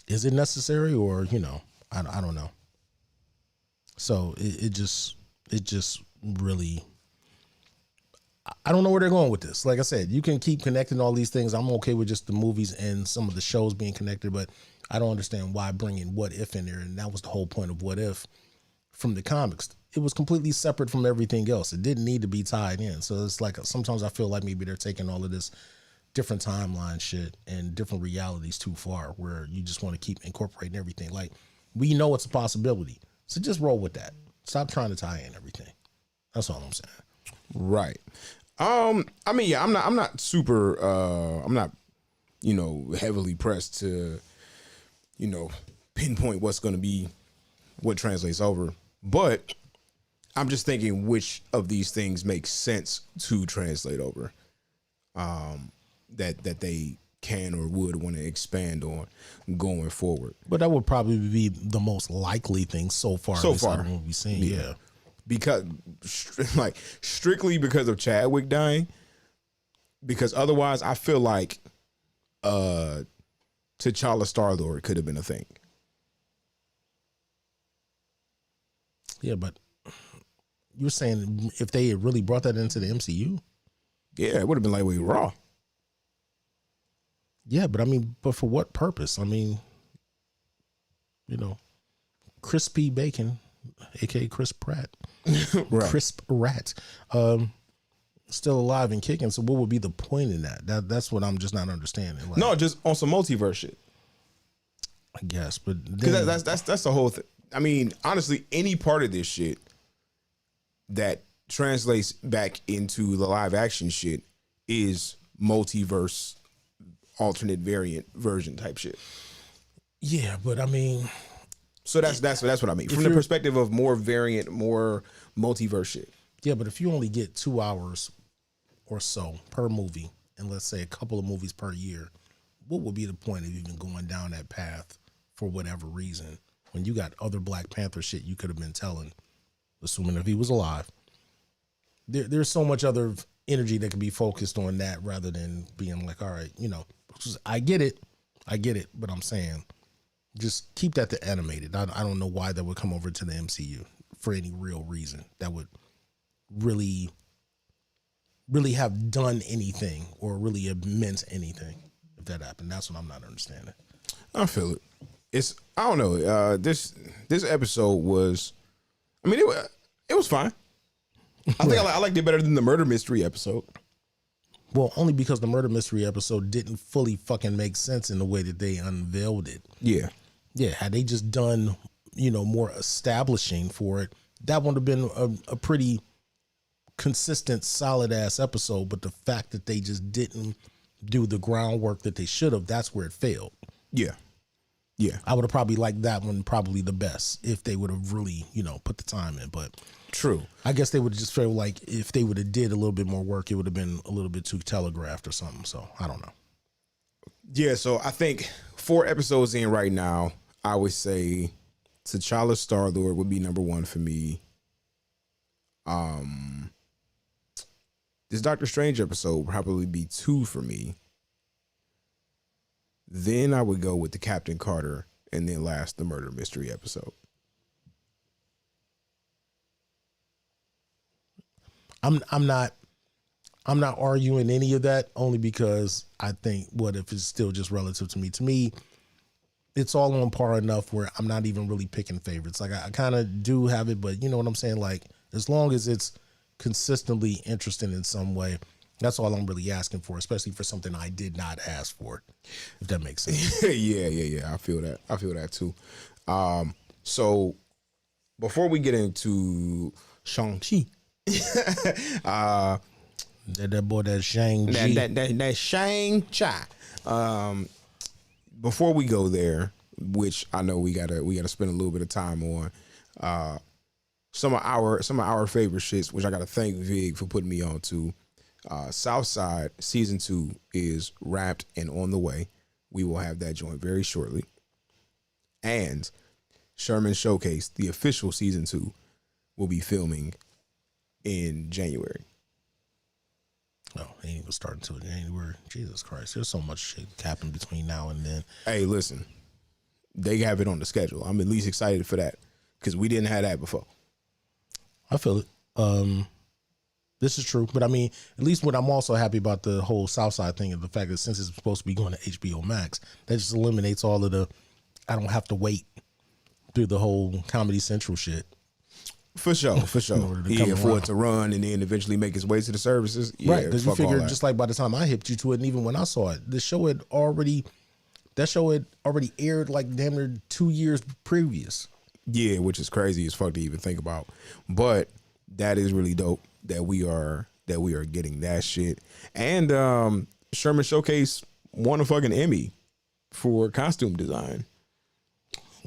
is it necessary, or I don't know. So it just really, I don't know where they're going with this. Like I said, you can keep connecting all these things. I'm okay with just the movies and some of the shows being connected, but I don't understand why bringing what if in there. And that was the whole point of what if from the comics. It was completely separate from everything else. It didn't need to be tied in. So it's like, sometimes I feel like maybe they're taking all of this different timeline shit and different realities too far, where you just want to keep incorporating everything. Like, we know it's a possibility, so just roll with that. Stop trying to tie in everything. That's all I'm saying. Right. I mean, yeah, I'm not super, I'm not, heavily pressed to, pinpoint what's going to be, what translates over. But I'm just thinking which of these things makes sense to translate over, that they can or would want to expand on going forward. But that would probably be the most likely thing so far. What we've seen, yeah. Because, like, strictly because of Chadwick dying, because otherwise I feel like T'Challa Star-Lord could have been a thing. Yeah, but you're saying if they had really brought that into the MCU? Yeah, it would have been lightweight Raw. Yeah, but I mean, but for what purpose? I mean, you know, Crispy Bacon, aka Chris Pratt, Right. Crisp Rat, still alive and kicking. So what would be the point in that? That's what I'm just not understanding. Like, No, just on some multiverse shit. I guess, but Because then, that's the whole thing. I mean, honestly, any part of this shit that translates back into the live action shit is multiverse, alternate variant version type shit. yeah, but I mean, So that's what I mean. From the perspective of more variant, more multiverse shit. yeah, but if you only get 2 hours or so per movie, and let's say a couple of movies per year, what would be the point of even going down that path for whatever reason when you got other Black Panther shit you could have been telling, assuming if he was alive? There's so much other energy that can be focused on that rather than being like, all right, you know, I get it, but I'm saying just keep that to animated. I don't know why that would come over to the MCU for any real reason that would really have done anything or really have meant anything if that happened. That's what I'm not understanding. I feel it. I don't know. This episode was, I mean, it was fine. I think I liked it better than the murder mystery episode. Well, only because the murder mystery episode didn't fully fucking make sense in the way that they unveiled it. Yeah. Yeah, had they just done, you know, more establishing for it, that would have been a pretty consistent, solid ass episode. But the fact that they just didn't do the groundwork that they should have, that's where it failed. Yeah. Yeah. I would have probably liked that one probably the best if they would have really, you know, put the time in. But True. I guess they would just feel like if they would have did a little bit more work, it would have been a little bit too telegraphed or something. So I don't know. Yeah, so I think 4 episodes in right now, I would say T'Challa Star-Lord would be number 1 for me. This Doctor Strange episode would probably be 2 for me. Then I would go with the Captain Carter, and then last the murder mystery episode. I'm not arguing any of that only because I think what if it's still just relative to me. To me, it's all on par enough where I'm not even really picking favorites. Like I kind of do have it, but you know what I'm saying? Like as long as it's consistently interesting in some way, that's all I'm really asking for, especially for something I did not ask for, if that makes sense. Yeah. I feel that too. So before we get into Shang-Chi, that boy, that Shang-Chi. that Shang-Chi. Before we go there, which I know we gotta spend a little bit of time on, some of our favorite shits, which I gotta thank Vig for putting me on to. Southside season 2 is wrapped and on the way. We will have that joint very shortly. And Sherman Showcase, the official season 2, will be filming in January. Oh, ain't even starting until January. Jesus Christ. There's so much shit happening between now and then. Hey, listen, they have it on the schedule. I'm at least excited for that because we didn't have that before. I feel it. This is true, but I mean, at least what I'm also happy about the whole Southside thing is the fact that since it's supposed to be going to HBO Max, that just eliminates all of the, I don't have to wait through the whole Comedy Central shit. For sure. Yeah, for it to run and then eventually make its way to the services. Yeah, right, because you figure just like by the time I hipped you to it, and even when I saw it, that show had already aired like damn near 2 years previous. Yeah, which is crazy as fuck to even think about. But that is really dope that we are getting that shit. And Sherman Showcase won a fucking Emmy for costume design.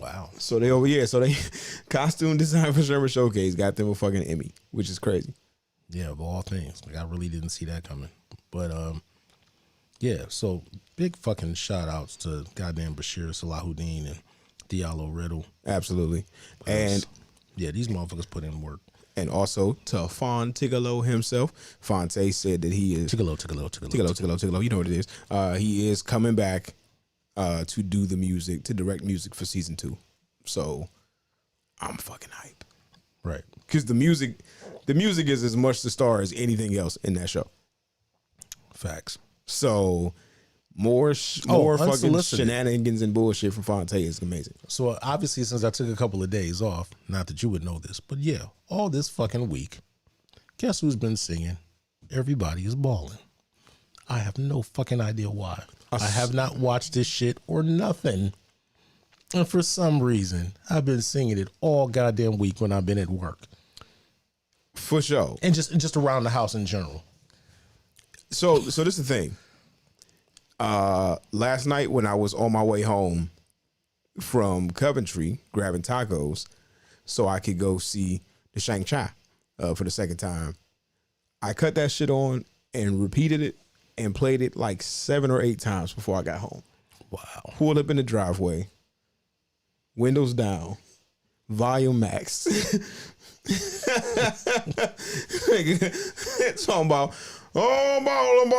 Wow. So they costume design for Sherman Showcase got them a fucking Emmy, which is crazy. Yeah, of all things. Like I really didn't see that coming. But yeah, so big fucking shout outs to goddamn Bashir Salahuddin and Diallo Riddle. Absolutely. And yeah, these motherfuckers put in work. And also to Fontigalo himself. Fonte said that he is Tigalo. You know what it is. He is coming back to do the music, to direct music for season 2. So I'm fucking hype. Right. Because the music The music is as much the star as anything else in that show. Facts. So more fucking unsolicited. shenanigans and bullshit from Fonte is amazing. So obviously, since I took a couple of days off, not that you would know this, but yeah, all this fucking week, guess who's been singing? Everybody is balling. I have no fucking idea why. I have not watched this shit or nothing. And for some reason, I've been singing it all goddamn week when I've been at work. For sure. And just around the house in general. So this is the thing. Last night when I was on my way home from Coventry grabbing tacos so I could go see the Shang-Chi for the second time, I cut that shit on and repeated it and played it like 7 or 8 times before I got home. Wow. Pulled up in the driveway, windows down, volume max. Talking about, oh, ballin'.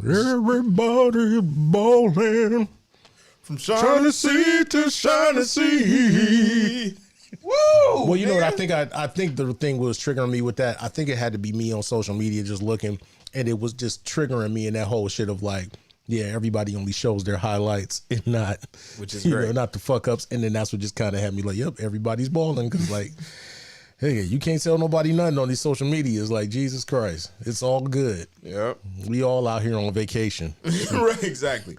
Everybody balling From shiny sea to shiny sea. Woo! Well, you know what I think? I think the thing was triggering me with that. I think it had to be me on social media just looking, and it was just triggering me in that whole shit of like, yeah, everybody only shows their highlights and not, which is great, not the fuck ups. And then that's what just kind of had me like, yep, everybody's balling because like, hey, you can't tell nobody nothing on these social medias. Like, Jesus Christ, it's all good. Yep, we all out here on vacation. Right, exactly.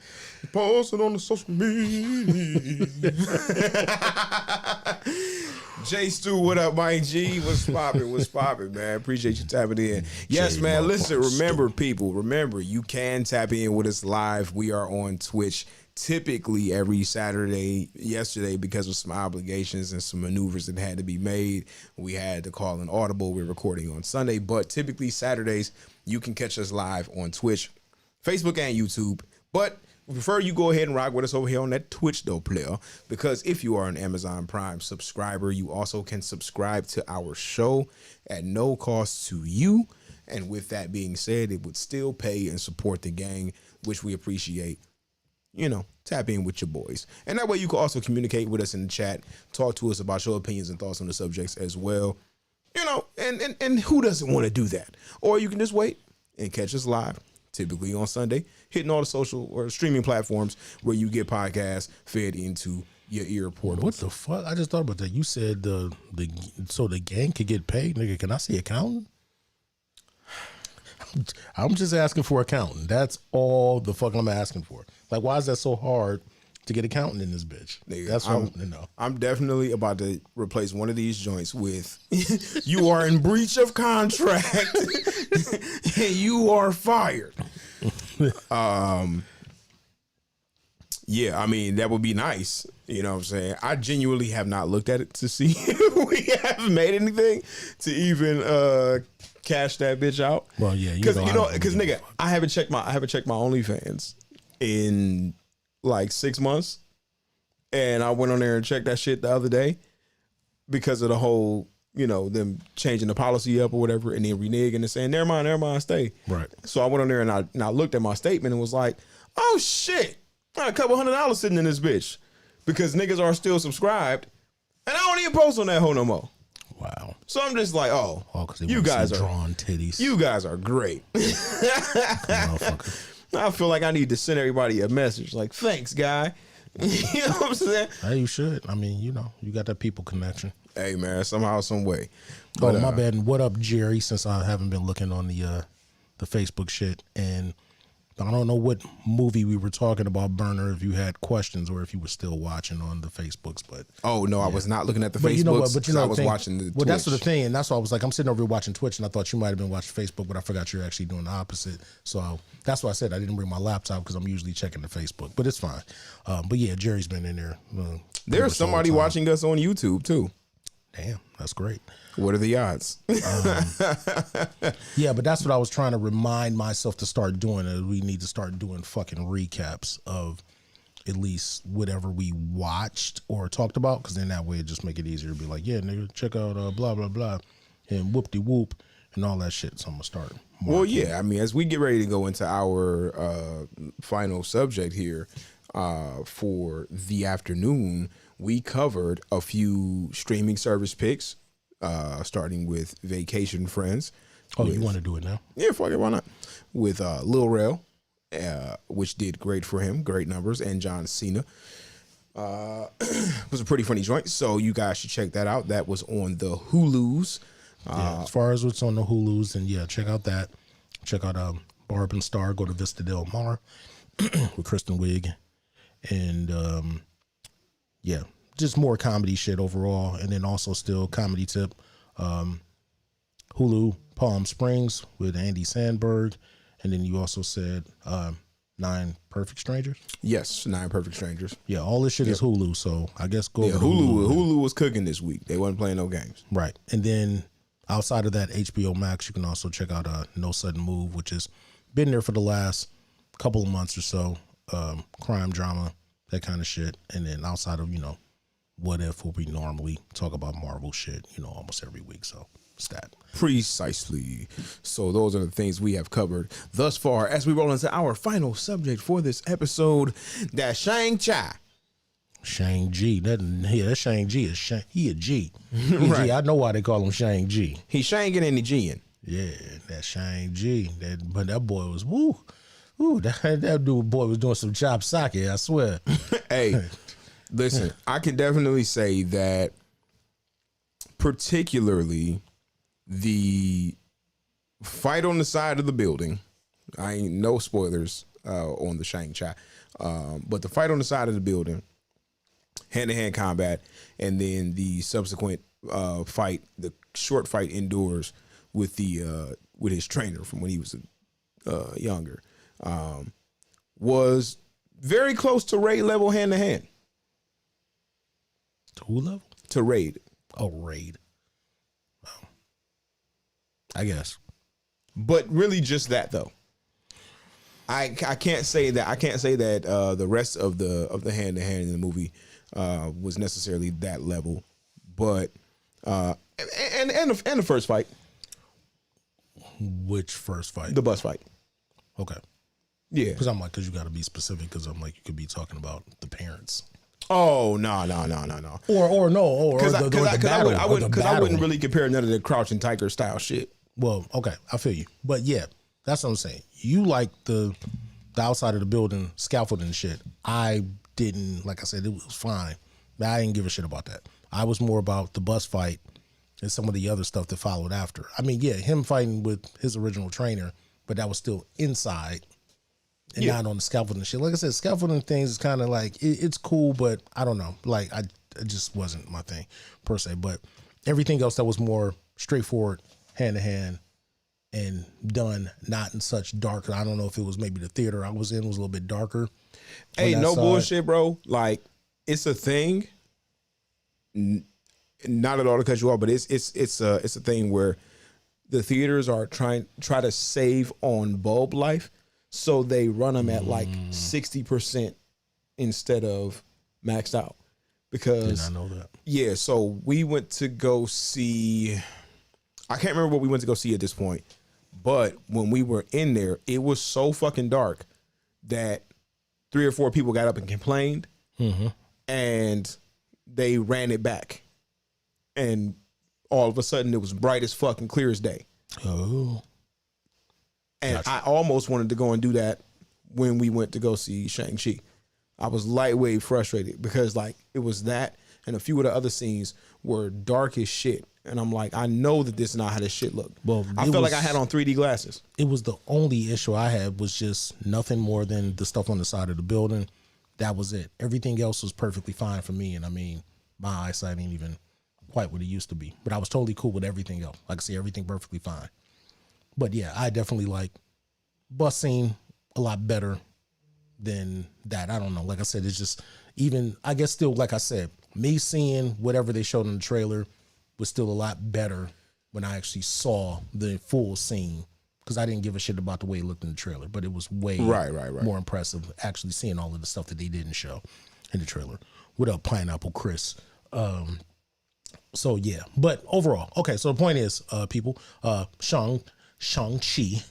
Posting on the social media. J Stu, what up, Mike G? What's poppin', man? Appreciate you tapping in. Yes, man, listen, remember, people, you can tap in with us live. We are on Twitch typically every Saturday. Yesterday, because of some obligations and some maneuvers that had to be made, we had to call an audible. We're recording on Sunday, but typically Saturdays, you can catch us live on Twitch, Facebook, and YouTube. But we prefer you go ahead and rock with us over here on that Twitch, though, player, because if you are an Amazon Prime subscriber, you also can subscribe to our show at no cost to you. And with that being said, it would still pay and support the gang, which we appreciate. You know, tap in with your boys. And that way you can also communicate with us in the chat, talk to us about your opinions and thoughts on the subjects as well. You know, and who doesn't want to do that? Or you can just wait and catch us live, typically on Sunday, hitting all the social or streaming platforms where you get podcasts fed into your ear portal. What the fuck? I just thought about that. You said so the gang could get paid, nigga. Can I see accountant? I'm just asking for accountant. That's all the fuck I'm asking for. Like, why is that so hard to get accountant in this bitch? Nigga, that's what I want to know. I'm definitely about to replace one of these joints with you are in breach of contract and you are fired. Yeah, I mean, that would be nice. You know what I'm saying? I genuinely have not looked at it to see if we have made anything to even cash that bitch out. Well, yeah, because nigga, I haven't checked my OnlyFans in like 6 months, and I went on there and checked that shit the other day because of the whole, you know, them changing the policy up or whatever, and then reneging and saying never mind, stay. Right. So I went on there and I looked at my statement and was like, oh shit, I got a couple $100 sitting in this bitch because niggas are still subscribed, and I don't even post on that hoe no more. Wow. So I'm just like, oh you guys are drawn titties. You guys are great. I feel like I need to send everybody a message like, thanks, guy. You know what I'm saying? Hey, you should. I mean, you know, you got that people connection. Hey, man, somehow, some way. But, my bad. And what up, Jerry? Since I haven't been looking on the Facebook shit, and I don't know what movie we were talking about, Burner, if you had questions or if you were still watching on the Facebooks. But oh no, yeah. I was not looking at the Facebooks. You know what? But you know, I was watching the Twitch. That's the thing, and that's why I was like, I'm sitting over here watching Twitch, and I thought you might have been watching Facebook, but I forgot you're actually doing the opposite. So that's why I said I didn't bring my laptop because I'm usually checking the Facebook, but it's fine. But yeah, Jerry's been in there. There's somebody watching us on YouTube too. Damn, that's great. What are the odds? Yeah, but that's what I was trying to remind myself to start doing. We need to start doing fucking recaps of at least whatever we watched or talked about, because then that way it just make it easier to be like, yeah, nigga, check out blah, blah, blah, and whoop-de-whoop and all that shit. So I'm going to start marking. Well, yeah, I mean, as we get ready to go into our final subject here for the afternoon, we covered a few streaming service picks, starting with Vacation Friends. Oh, you want to do it now? Yeah, fuck it, why not? With Lil Rel, which did great for him, great numbers, and John Cena. Was a pretty funny joint, so you guys should check that out. That was on the Hulus. As far as what's on the Hulus, and check out that. Check out Barb and Star. Go to Vista Del Mar with Kristen Wiig, and just more comedy shit overall. And then also still comedy tip, Hulu Palm Springs with Andy Samberg, and then you also said 9 Perfect Strangers. Yes, 9 Perfect Strangers. Yeah, all this shit is Hulu, so I guess go over to Hulu was cooking this week. They wasn't playing no games. Right. And then outside of that, HBO Max, you can also check out No Sudden Move, which has been there for the last couple of months or so. Crime drama, that kind of shit. And then outside of, What If, where we normally talk about Marvel shit, almost every week. So it's that. Precisely. So those are the things we have covered thus far as we roll into our final subject for this episode, that Shang-Chi. Shang-Chi. That Shang-Chi is he a G. He a Right. G. I know why they call him Shang-Chi. He's Shangin' and he G'ing. Yeah, that Shang-Chi. But that boy was woo. Ooh, that dude boy was doing some chop sake, I swear. Hey, listen, I can definitely say that particularly the fight on the side of the building, I ain't no spoilers on the Shang-Chi, but the fight on the side of the building, hand-to-hand combat, and then the subsequent fight, the short fight indoors with with his trainer from when he was younger, was very close to Raid level hand-to-hand. To who level? To Raid. Oh, Raid. Oh. I guess. But really just that though. I can't say that the rest of the hand-to-hand in the movie was necessarily that level, but and the first fight. Which first fight? The bus fight. Okay. Yeah. Because you got to be specific. Because I'm like, you could be talking about the parents. Oh no. Or I wouldn't really compare none of the Crouching Tiger style shit. Well, okay, I feel you, but yeah, that's what I'm saying. You like the outside of the building scaffolding shit. I didn't. Like I said, it was fine. I didn't give a shit about that. I was more about the bus fight and some of the other stuff that followed after. I mean, yeah, him fighting with his original trainer, but that was still inside and not on the scaffolding shit. Like I said, scaffolding things is kind of like, it's cool, but I don't know. Like, it just wasn't my thing per se. But everything else that was more straightforward, hand to hand, and done not in such dark. I don't know if it was maybe the theater I was in was a little bit darker. Hey, no bullshit, bro. Like, it's a thing. Not at all to cut you off, but it's a thing where the theaters are try to save on bulb life, so they run them at like 60% instead of maxed out. Because Did not know that. Yeah, so we went to go see. I can't remember what we went to go see at this point, but when we were in there, it was so fucking dark that 3 or 4 people got up and complained, and they ran it back. And all of a sudden, it was bright as fuck and clear as day. Oh. And Gotcha. I almost wanted to go and do that when we went to go see Shang-Chi. I was lightweight frustrated because, like, it was that and a few of the other scenes were dark as shit. And I'm like, I know that this is not how this shit looked. Well, I felt like I had on 3D glasses. It was the only issue I had was just nothing more than the stuff on the side of the building. That was it. Everything else was perfectly fine for me. And I mean, my eyesight ain't even quite what it used to be. But I was totally cool with everything else. I could see everything perfectly fine. But yeah, I definitely like bus scene a lot better than that. I don't know. Like I said, it's just even, I guess still, like I said, me seeing whatever they showed in the trailer was still a lot better when I actually saw the full scene, because I didn't give a shit about the way it looked in the trailer, but it was way Right. more impressive actually seeing all of the stuff that they didn't show in the trailer. What up, Pineapple Chris? So yeah, but overall, okay. So the point is, people, Shang-Chi,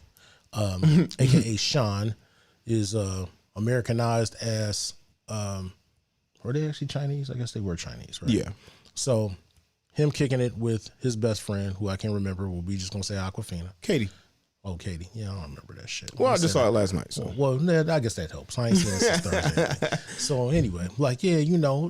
aka Sean, is Americanized as Were they actually Chinese? I guess they were Chinese, right? Yeah. So him kicking it with his best friend, who I can't remember, we just gonna say Aquafina. Katie. Oh, Katie. Yeah, I don't remember that shit. Well, I just saw it last night. So. Well, I guess that helps. I ain't seen it since Thursday. So anyway, like, yeah, you know.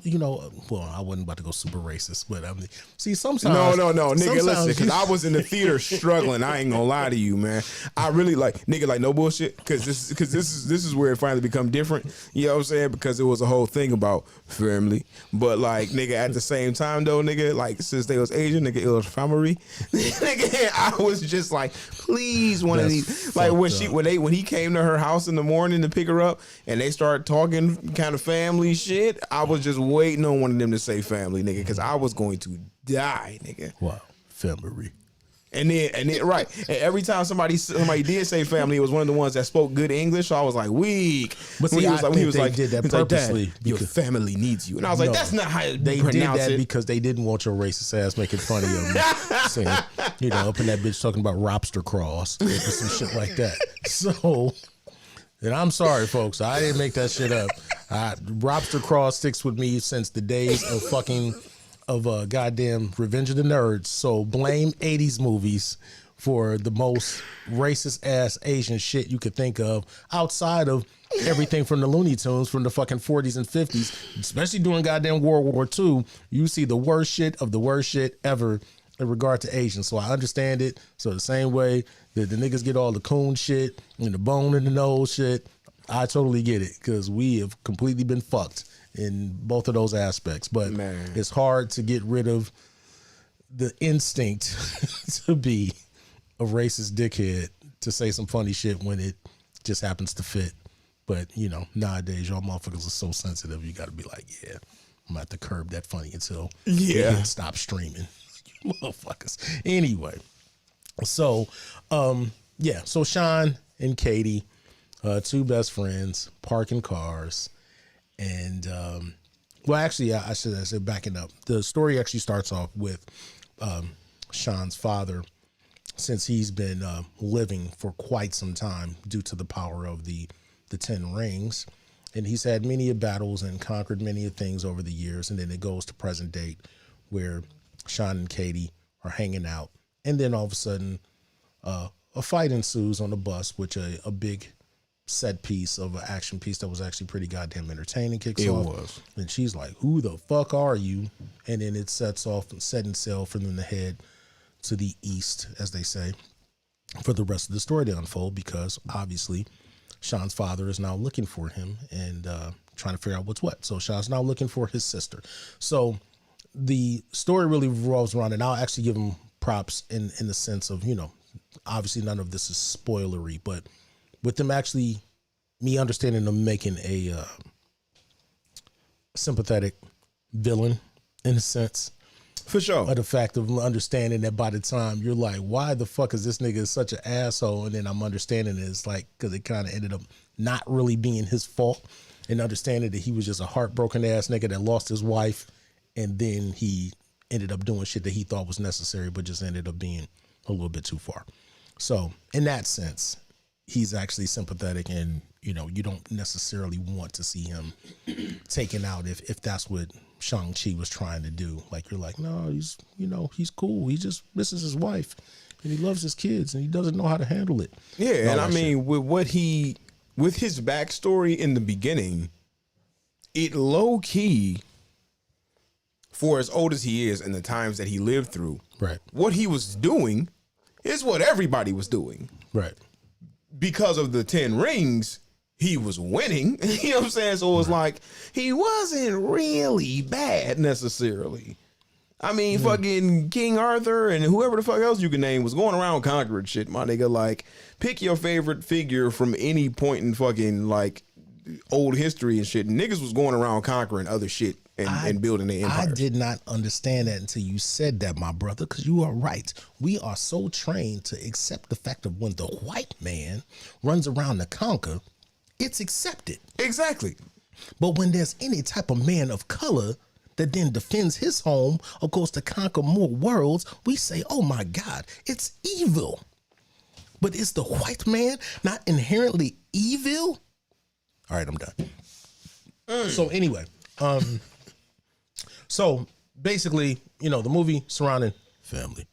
Well, I wasn't about to go super racist, but I mean, see, sometimes. No, nigga, listen, because I was in the theater struggling. I ain't gonna lie to you, man. I really nigga, no bullshit, because this is where it finally become different. You know what I'm saying? Because it was a whole thing about family, but like, nigga, at the same time though, nigga, like since they was Asian, nigga, it was family. Nigga, I was just like, please. One of these, like when he came to her house in the morning to pick her up, and they started talking kind of family shit. I was just waiting on one of them to say family, nigga, because I was going to die, nigga. Wow, family. And then right, and every time somebody did say family, it was one of the ones that spoke good English. So I was like weak. But see, he was like, did that purposely. Like, your family needs you, and I was like, that's not how they did that because they didn't want your racist ass making fun of you, saying, up in that bitch talking about lobster craws or some shit like that. So, and I'm sorry, folks, I didn't make that shit up. Lobster craw sticks with me since the days of fucking. Of goddamn Revenge of the Nerds. So blame 80s movies for the most racist ass Asian shit you could think of outside of everything from the Looney Tunes from the fucking 40s and 50s, especially during goddamn World War II. You see the worst shit of the worst shit ever in regard to Asians. So I understand it. So the same way that the niggas get all the coon shit and the bone in the nose shit, I totally get it because we have completely been fucked in both of those aspects. But man, it's hard to get rid of the instinct to be a racist dickhead, to say some funny shit when it just happens to fit. But, nowadays, y'all motherfuckers are so sensitive, you got to be like, yeah, I'm about to curb that funny until it stop streaming. You motherfuckers. Anyway, so, so Sean and Katie, two best friends, parking cars. And, actually, I should have said, backing up, the story actually starts off with Sean's father, since he's been living for quite some time due to the power of the 10 rings. And he's had many battles and conquered many things over the years. And then it goes to present date where Sean and Katie are hanging out. And then all of a sudden, a fight ensues on the bus, which a big set piece of an action piece that was actually pretty goddamn entertaining kicks off. It was. And she's like, who the fuck are you? And then it sets off and setting sail for them to head to the east, as they say, for the rest of the story to unfold, because obviously Sean's father is now looking for him and trying to figure out what's what. So Sean's now looking for his sister. So the story really revolves around, and I'll actually give him props in the sense of, obviously none of this is spoilery, but with them actually, me understanding them making a sympathetic villain in a sense. For sure. Of the fact of understanding that by the time you're like, why the fuck is this nigga such an asshole? And then I'm understanding it's like, because it kind of ended up not really being his fault, and understanding that he was just a heartbroken ass nigga that lost his wife. And then he ended up doing shit that he thought was necessary, but just ended up being a little bit too far. So in that sense, he's actually sympathetic, and you don't necessarily want to see him taken out if that's what Shang-Chi was trying to do. Like, you're like, no, he's cool. He just misses his wife and he loves his kids and he doesn't know how to handle it. Yeah, and I mean, with his backstory in the beginning, it low key, for as old as he is and the times that he lived through, right, what he was doing is what everybody was doing. Right. Because of the 10 rings, he was winning. You know what I'm saying? So it was like, he wasn't really bad necessarily. I mean, fucking King Arthur and whoever the fuck else you can name was going around conquering shit, my nigga. Like, pick your favorite figure from any point in fucking, like, old history and shit. Niggas was going around conquering other shit and building their empires. I did not understand that until you said that, my brother, because you are right. We are so trained to accept the fact of when the white man runs around to conquer, it's accepted. Exactly. But when there's any type of man of color that then defends his home or goes to conquer more worlds, we say, oh my God, it's evil. But is the white man not inherently evil? All right, I'm done. So anyway, So basically, the movie surrounding family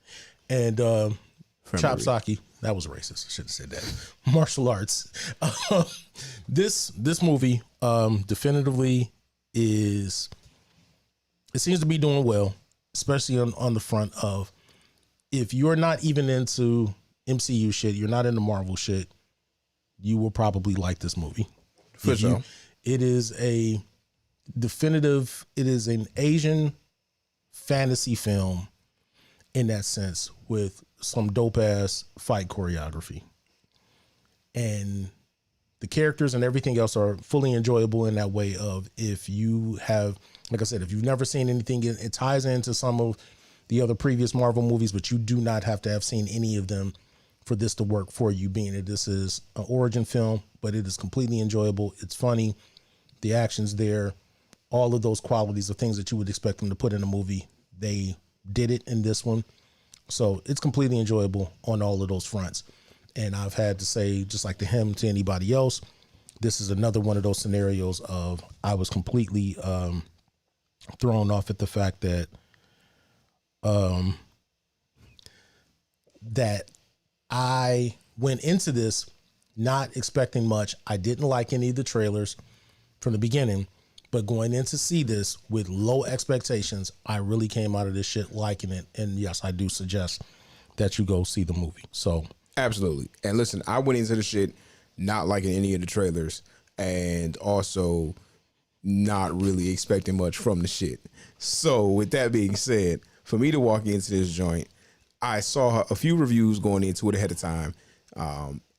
and Chopsaki. That was racist. I should have said that. Martial arts. This movie definitively is. It seems to be doing well, especially on the front of if you're not even into MCU shit, you're not into Marvel shit, you will probably like this movie. For sure. It is a definitive. It is an Asian fantasy film in that sense with some dope ass fight choreography. And the characters and everything else are fully enjoyable in that way of if you have, like I said, if you've never seen anything, it ties into some of the other previous Marvel movies, but you do not have to have seen any of them for this to work for you, being that this is an origin film, but it is completely enjoyable. It's funny. The action's there. All of those qualities of things that you would expect them to put in a movie, they did it in this one. So it's completely enjoyable on all of those fronts. And I've had to say, just like to him, to anybody else, this is another one of those scenarios of I was completely thrown off at the fact that that I went into this not expecting much. I didn't like any of the trailers from the beginning, but going in to see this with low expectations, I really came out of this shit liking it. And yes, I do suggest that you go see the movie. So absolutely. And listen, I went into the shit not liking any of the trailers and also not really expecting much from the shit. So with that being said, for me to walk into this joint, I saw a few reviews going into it ahead of time.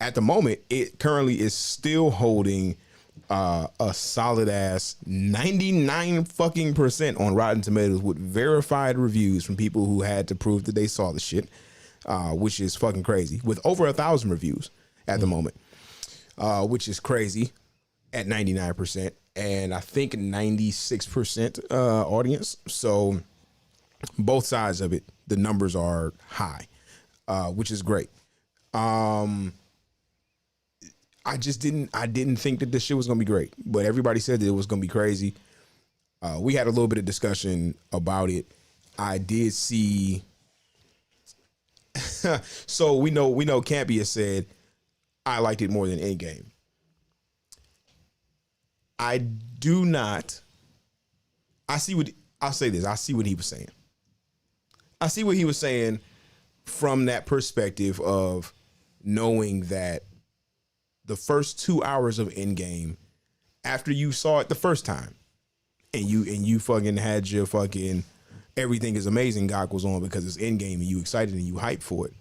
At the moment, it currently is still holding a solid ass 99 fucking % on Rotten Tomatoes with verified reviews from people who had to prove that they saw the shit, which is fucking crazy. With over 1,000 reviews at the moment, which is crazy at 99%, and I think 96% audience. So both sides of it, the numbers are high, which is great. I didn't think that this shit was gonna be great, but everybody said that it was gonna be crazy. We had a little bit of discussion about it. I did see. So we know Campy has said I liked it more than Endgame. I do not. I'll say this. I see what he was saying. I see what he was saying from that perspective of knowing that the first 2 hours of Endgame, after you saw it the first time, and you fucking had your fucking everything is amazing goggles on because it's Endgame and you excited and you hyped for it.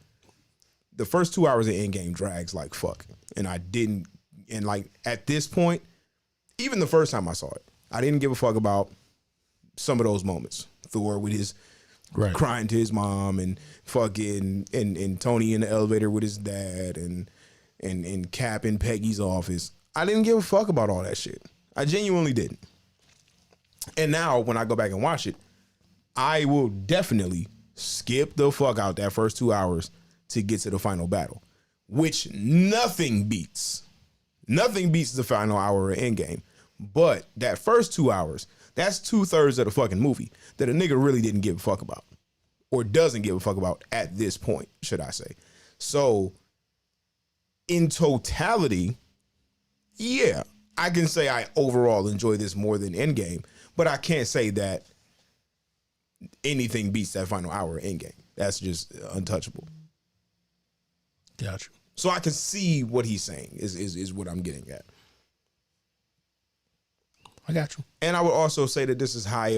The first 2 hours of Endgame drags like fuck, and I didn't. And like at this point, even the first time I saw it, I didn't give a fuck about some of those moments. Thor with his crying to his mom, and fucking and Tony in the elevator with his dad, and Cap in Peggy's office. I didn't give a fuck about all that shit. I genuinely didn't. And now when I go back and watch it, I will definitely skip the fuck out that first 2 hours to get to the final battle, which nothing beats. Nothing beats the final hour of Endgame. But that first 2 hours, that's 2/3 of the fucking movie that a nigga really didn't give a fuck about, or doesn't give a fuck about at this point, should I say. So in totality, yeah, I can say I overall enjoy this more than Endgame, but I can't say that anything beats that final hour of Endgame. That's just untouchable. Gotcha. So I can see what he's saying is what I'm getting at. I got you. And I would also say that this is high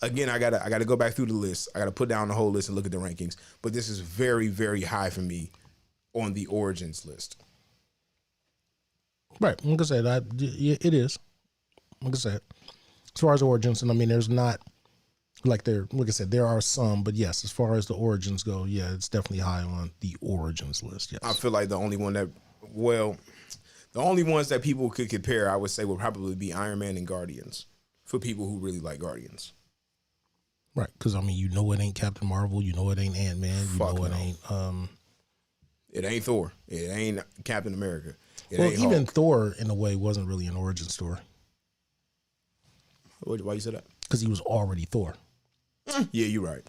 again, I gotta go back through the list. I gotta put down the whole list and look at the rankings. But this is very, very high for me on the Origins list. Right. Like I said, it is. Like I said, as far as Origins, and I mean, there's not like I said, there are some, but yes, as far as the Origins go, yeah, it's definitely high on the Origins list. Yes. I feel like the only ones that people could compare, I would say, would probably be Iron Man and Guardians for people who really like Guardians. Right. Because, I mean, it ain't Captain Marvel. It ain't Ant-Man. It ain't... It ain't Thor. It ain't Captain America. Even Thor, in a way, wasn't really an origin story. Why you say that? Because he was already Thor. Yeah, you're right.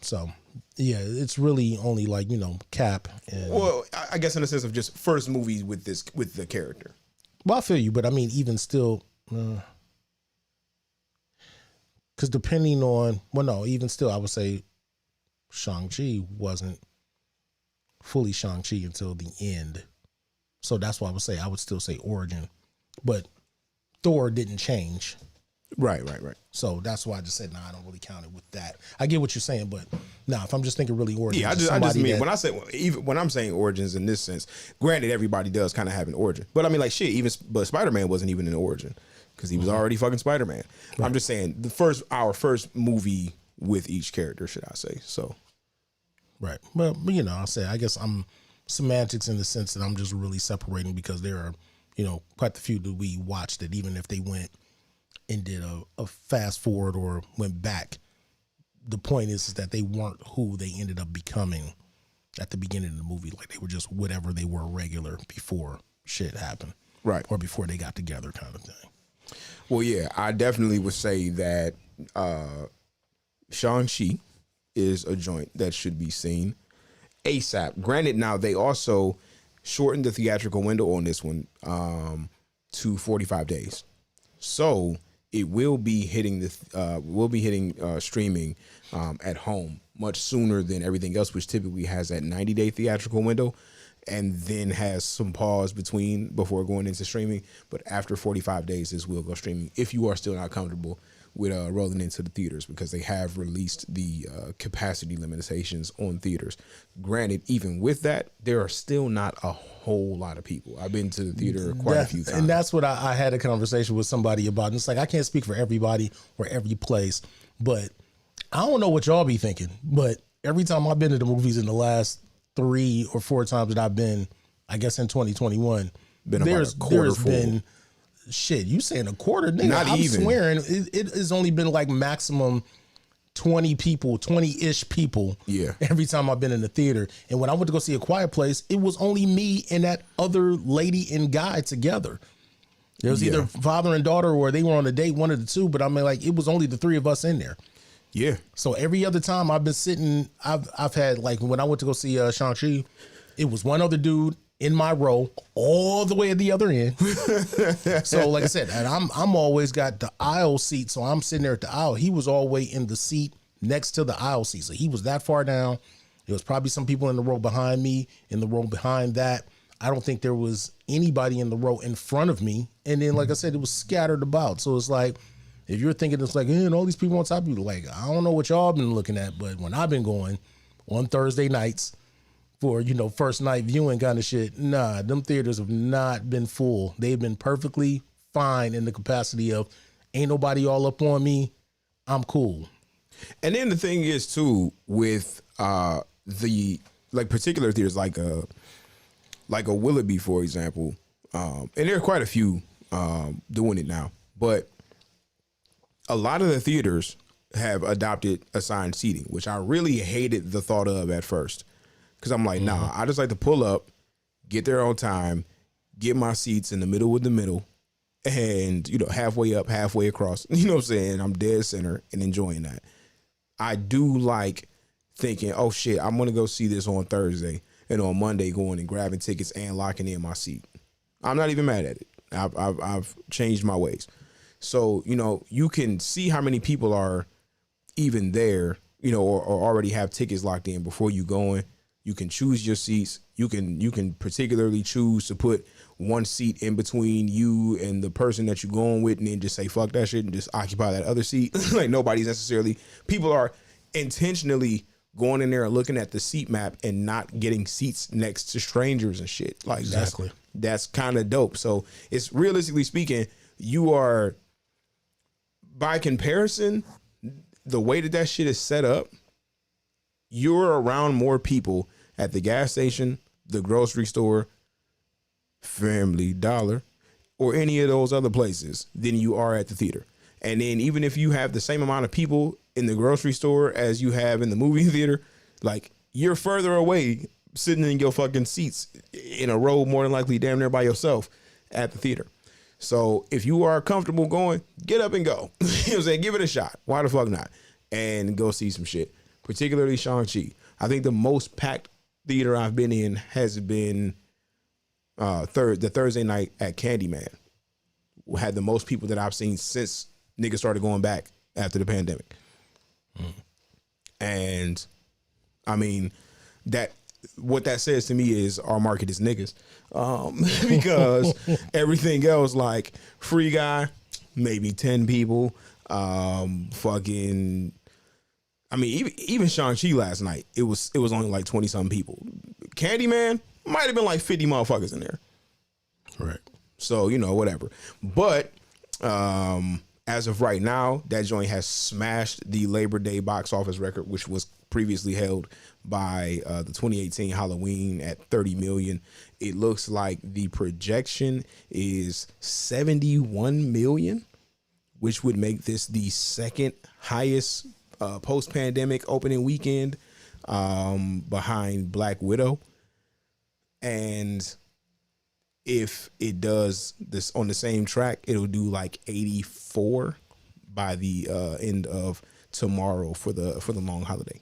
So, yeah, it's really only like, Cap and... Well, I guess in the sense of just first movie with the character. Well, I feel you, but I mean, even still... Because depending on... Well, no, even still, I would say Shang-Chi wasn't fully Shang-Chi until the end. So that's why I would still say origin. But Thor didn't change. Right. So that's why I just said, I don't really count it with that. I get what you're saying, but if I'm just thinking really origins. Yeah, I just mean, when I'm saying origins in this sense, granted, everybody does kind of have an origin. But I mean, like, shit, but Spider-Man wasn't even an origin because he was already fucking Spider-Man. Right. I'm just saying, our first movie with each character, should I say. So. Right. Well, I guess I'm semantics in the sense that I'm just really separating because there are, quite a few that we watched that even if they went and did a fast forward or went back, the point is that they weren't who they ended up becoming at the beginning of the movie. Like they were just whatever they were regular before shit happened. Right. Or before they got together kind of thing. Well, yeah, I definitely would say that Shang-Chi is a joint that should be seen ASAP. Granted, now they also shortened the theatrical window on this one to 45 days. So it will be hitting streaming at home much sooner than everything else, which typically has that 90-day theatrical window and then has some pause before going into streaming. But after 45 days, this will go streaming if you are still not comfortable with rolling into the theaters, because they have released the capacity limitations on theaters. Granted, even with that, there are still not a whole lot of people. I've been to the theater quite a few times. And that's what I had a conversation with somebody about. And it's like, I can't speak for everybody or every place, but I don't know what y'all be thinking. But every time I've been to the movies in the last 3 or 4 times that I've been, I guess in 2021, there's been... Shit, you saying a quarter? Nigga, Not I'm even. swearing it has only been like maximum 20-ish people. Yeah. Every time I've been in the theater. And when I went to go see A Quiet Place, it was only me and that other lady and guy together. It was either father and daughter or they were on a date, one of the two. But I mean, like, it was only the 3 of us in there. Yeah. So every other time I've been sitting, I've had, like, when I went to go see Shang-Chi, it was one other dude in my row all the way at the other end. So like I said, and I'm always got the aisle seat, so I'm sitting there at the aisle. He was all the way in the seat next to the aisle seat, so he was that far down. There was probably some people in the row behind me, in the row behind that. I don't think there was anybody in the row in front of me. And then, like I said, it was scattered about. So it's like, if you're thinking it's like, and all these people on top of you, like, I don't know what y'all been looking at, but when I've been going on Thursday nights for, first night viewing kind of shit, nah, them theaters have not been full. They've been perfectly fine in the capacity of ain't nobody all up on me. I'm cool. And then the thing is too, with the like particular theaters like a Willoughby, for example, and there are quite a few doing it now, but a lot of the theaters have adopted assigned seating, which I really hated the thought of at first. Because I'm like, nah, I just like to pull up, get there on time, get my seats in the middle with the middle, and, halfway up, halfway across. You know what I'm saying? I'm dead center and enjoying that. I do like thinking, oh, shit, I'm going to go see this on Thursday, and on Monday going and grabbing tickets and locking in my seat. I'm not even mad at it. I've changed my ways. So, you can see how many people are even there, or already have tickets locked in before you go in. You can choose your seats. You can particularly choose to put one seat in between you and the person that you're going with, and then just say fuck that shit and just occupy that other seat. Like nobody's necessarily. People are intentionally going in there and looking at the seat map and not getting seats next to strangers and shit. Like exactly. That's kind of dope. So it's realistically speaking, you are, by comparison, the way that shit is set up, you're around more people at the gas station, the grocery store, Family Dollar, or any of those other places than you are at the theater. And then even if you have the same amount of people in the grocery store as you have in the movie theater, like you're further away sitting in your fucking seats in a row, more than likely damn near by yourself at the theater. So if you are comfortable going, get up and go. You know what I'm saying? Give it a shot. Why the fuck not? And go see some shit. Particularly Shang-Chi. I think the most packed theater I've been in has been the Thursday night at Candyman. Had the most people that I've seen since niggas started going back after the pandemic. And I mean, what that says to me is our market is niggas. Because everything else, like Free Guy, maybe 10 people. Fucking, I mean, even Shang-Chi last night, it was only like 20 something people. Candyman might have been like 50 motherfuckers in there. Right. So, you know, whatever. But as of right now, that joint has smashed the Labor Day box office record, which was previously held by the 2018 Halloween at 30 million. It looks like the projection is 71 million, which would make this the second highest post-pandemic opening weekend behind Black Widow. And if it does this on the same track, it'll do like 84 by the end of tomorrow for the long holiday.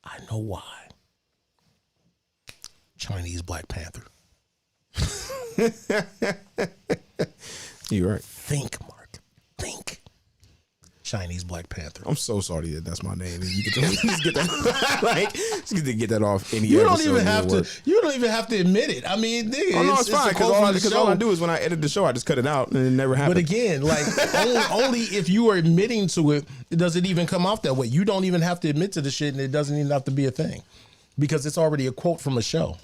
I know why. Chinese Black Panther. You're right. Think, Mark. Think. Chinese Black Panther. I'm so sorry that's my name. And you get to just get that like just get to get that off any. You don't even have to. You don't even have to admit it. I mean, nigga, oh no, it's fine because all I do is when I edit the show, I just cut it out and it never happened. But again, like only if you are admitting to it, does it even come off that way. You don't even have to admit to the shit, and it doesn't even have to be a thing because it's already a quote from a show.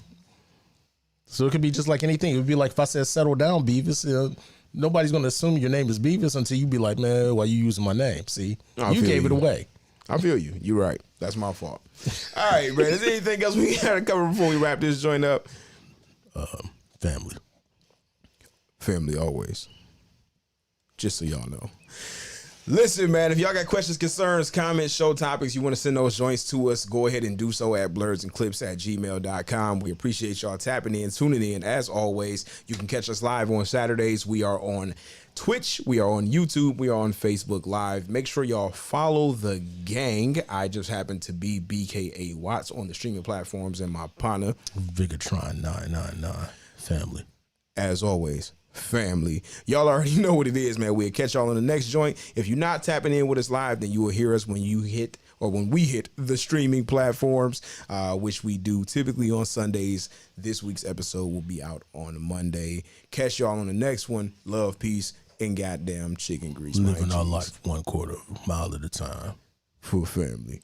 So it could be just like anything. It would be like if I said "settle down, Beavis." Nobody's going to assume your name is Beavis until you be like, man, why you using my name? See, you gave it away. I feel you. You're right. That's my fault. All right, man. Is there anything else we got to cover before we wrap this joint up? Family. Family always. Just so y'all know. Listen, man, if y'all got questions, concerns, comments, show topics, you want to send those joints to us, go ahead and do so at blerdsandclips@gmail.com. We appreciate y'all tapping in, tuning in. As always, you can catch us live on Saturdays. We are on Twitch. We are on YouTube. We are on Facebook Live. Make sure y'all follow the gang. I just happen to be BKA Watts on the streaming platforms and my partner, Vigatron 999. Family. As always. Family. Y'all already know what it is, man. We'll catch y'all on the next joint. If you're not tapping in with us live, then you will hear us when we hit the streaming platforms, which we do typically on Sundays. This week's episode will be out on Monday. Catch y'all on the next one. Love, peace, and goddamn chicken grease. Living our life 1/4 mile at a time. For family.